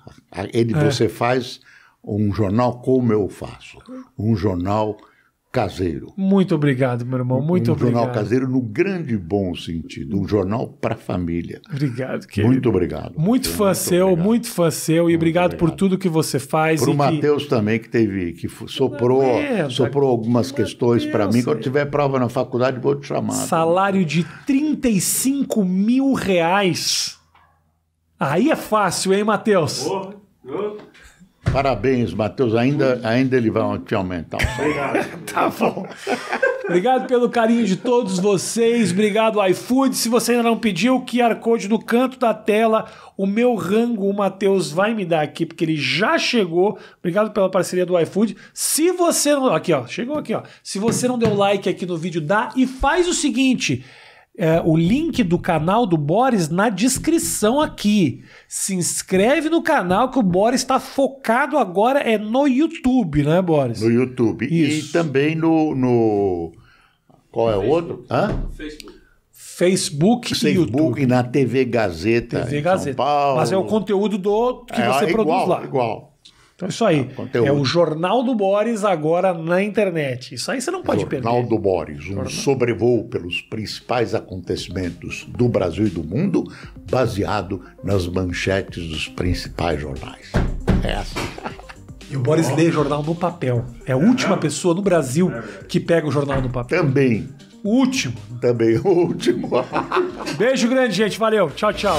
Você faz um jornal como eu faço. Um jornal caseiro. Muito obrigado, meu irmão. Muito obrigado. Um jornal caseiro no grande bom sentido. Um jornal para a família. Obrigado, querido. Muito obrigado. Muito fã seu. E obrigado por tudo que você faz. Para o Matheus também, que soprou algumas questões para mim. Quando tiver prova na faculdade, vou te chamar. Salário de R$35 mil. Aí é fácil, hein, Matheus? Parabéns, Matheus. Ainda ele vai te aumentar. Obrigado. Tá bom. Obrigado pelo carinho de todos vocês. Obrigado, iFood. Se você ainda não pediu, o QR Code no canto da tela. O meu rango, o Matheus vai me dar aqui, porque ele já chegou. Obrigado pela parceria do iFood. Se você não... Aqui, ó. Chegou aqui, ó. Se você não deu like aqui no vídeo, dá. E faz o seguinte... o link do canal do Boris na descrição aqui. Se inscreve no canal que o Boris está focado agora no YouTube, né, Boris? No YouTube. Isso. E também no... Qual é o outro? Facebook e YouTube. E na TV Gazeta TV Gazeta. São Paulo. Mas é o conteúdo que você produz lá. Igual. Então isso aí, é o Jornal do Boris agora na internet. Isso aí você não pode perder. Jornal do Boris, sobrevoo pelos principais acontecimentos do Brasil e do mundo, baseado nas manchetes dos principais jornais. É assim. E o Boris lê jornal no papel. É a última pessoa no Brasil que pega o jornal no papel. Também. O último. Também o último. Beijo grande, gente. Valeu. Tchau, tchau.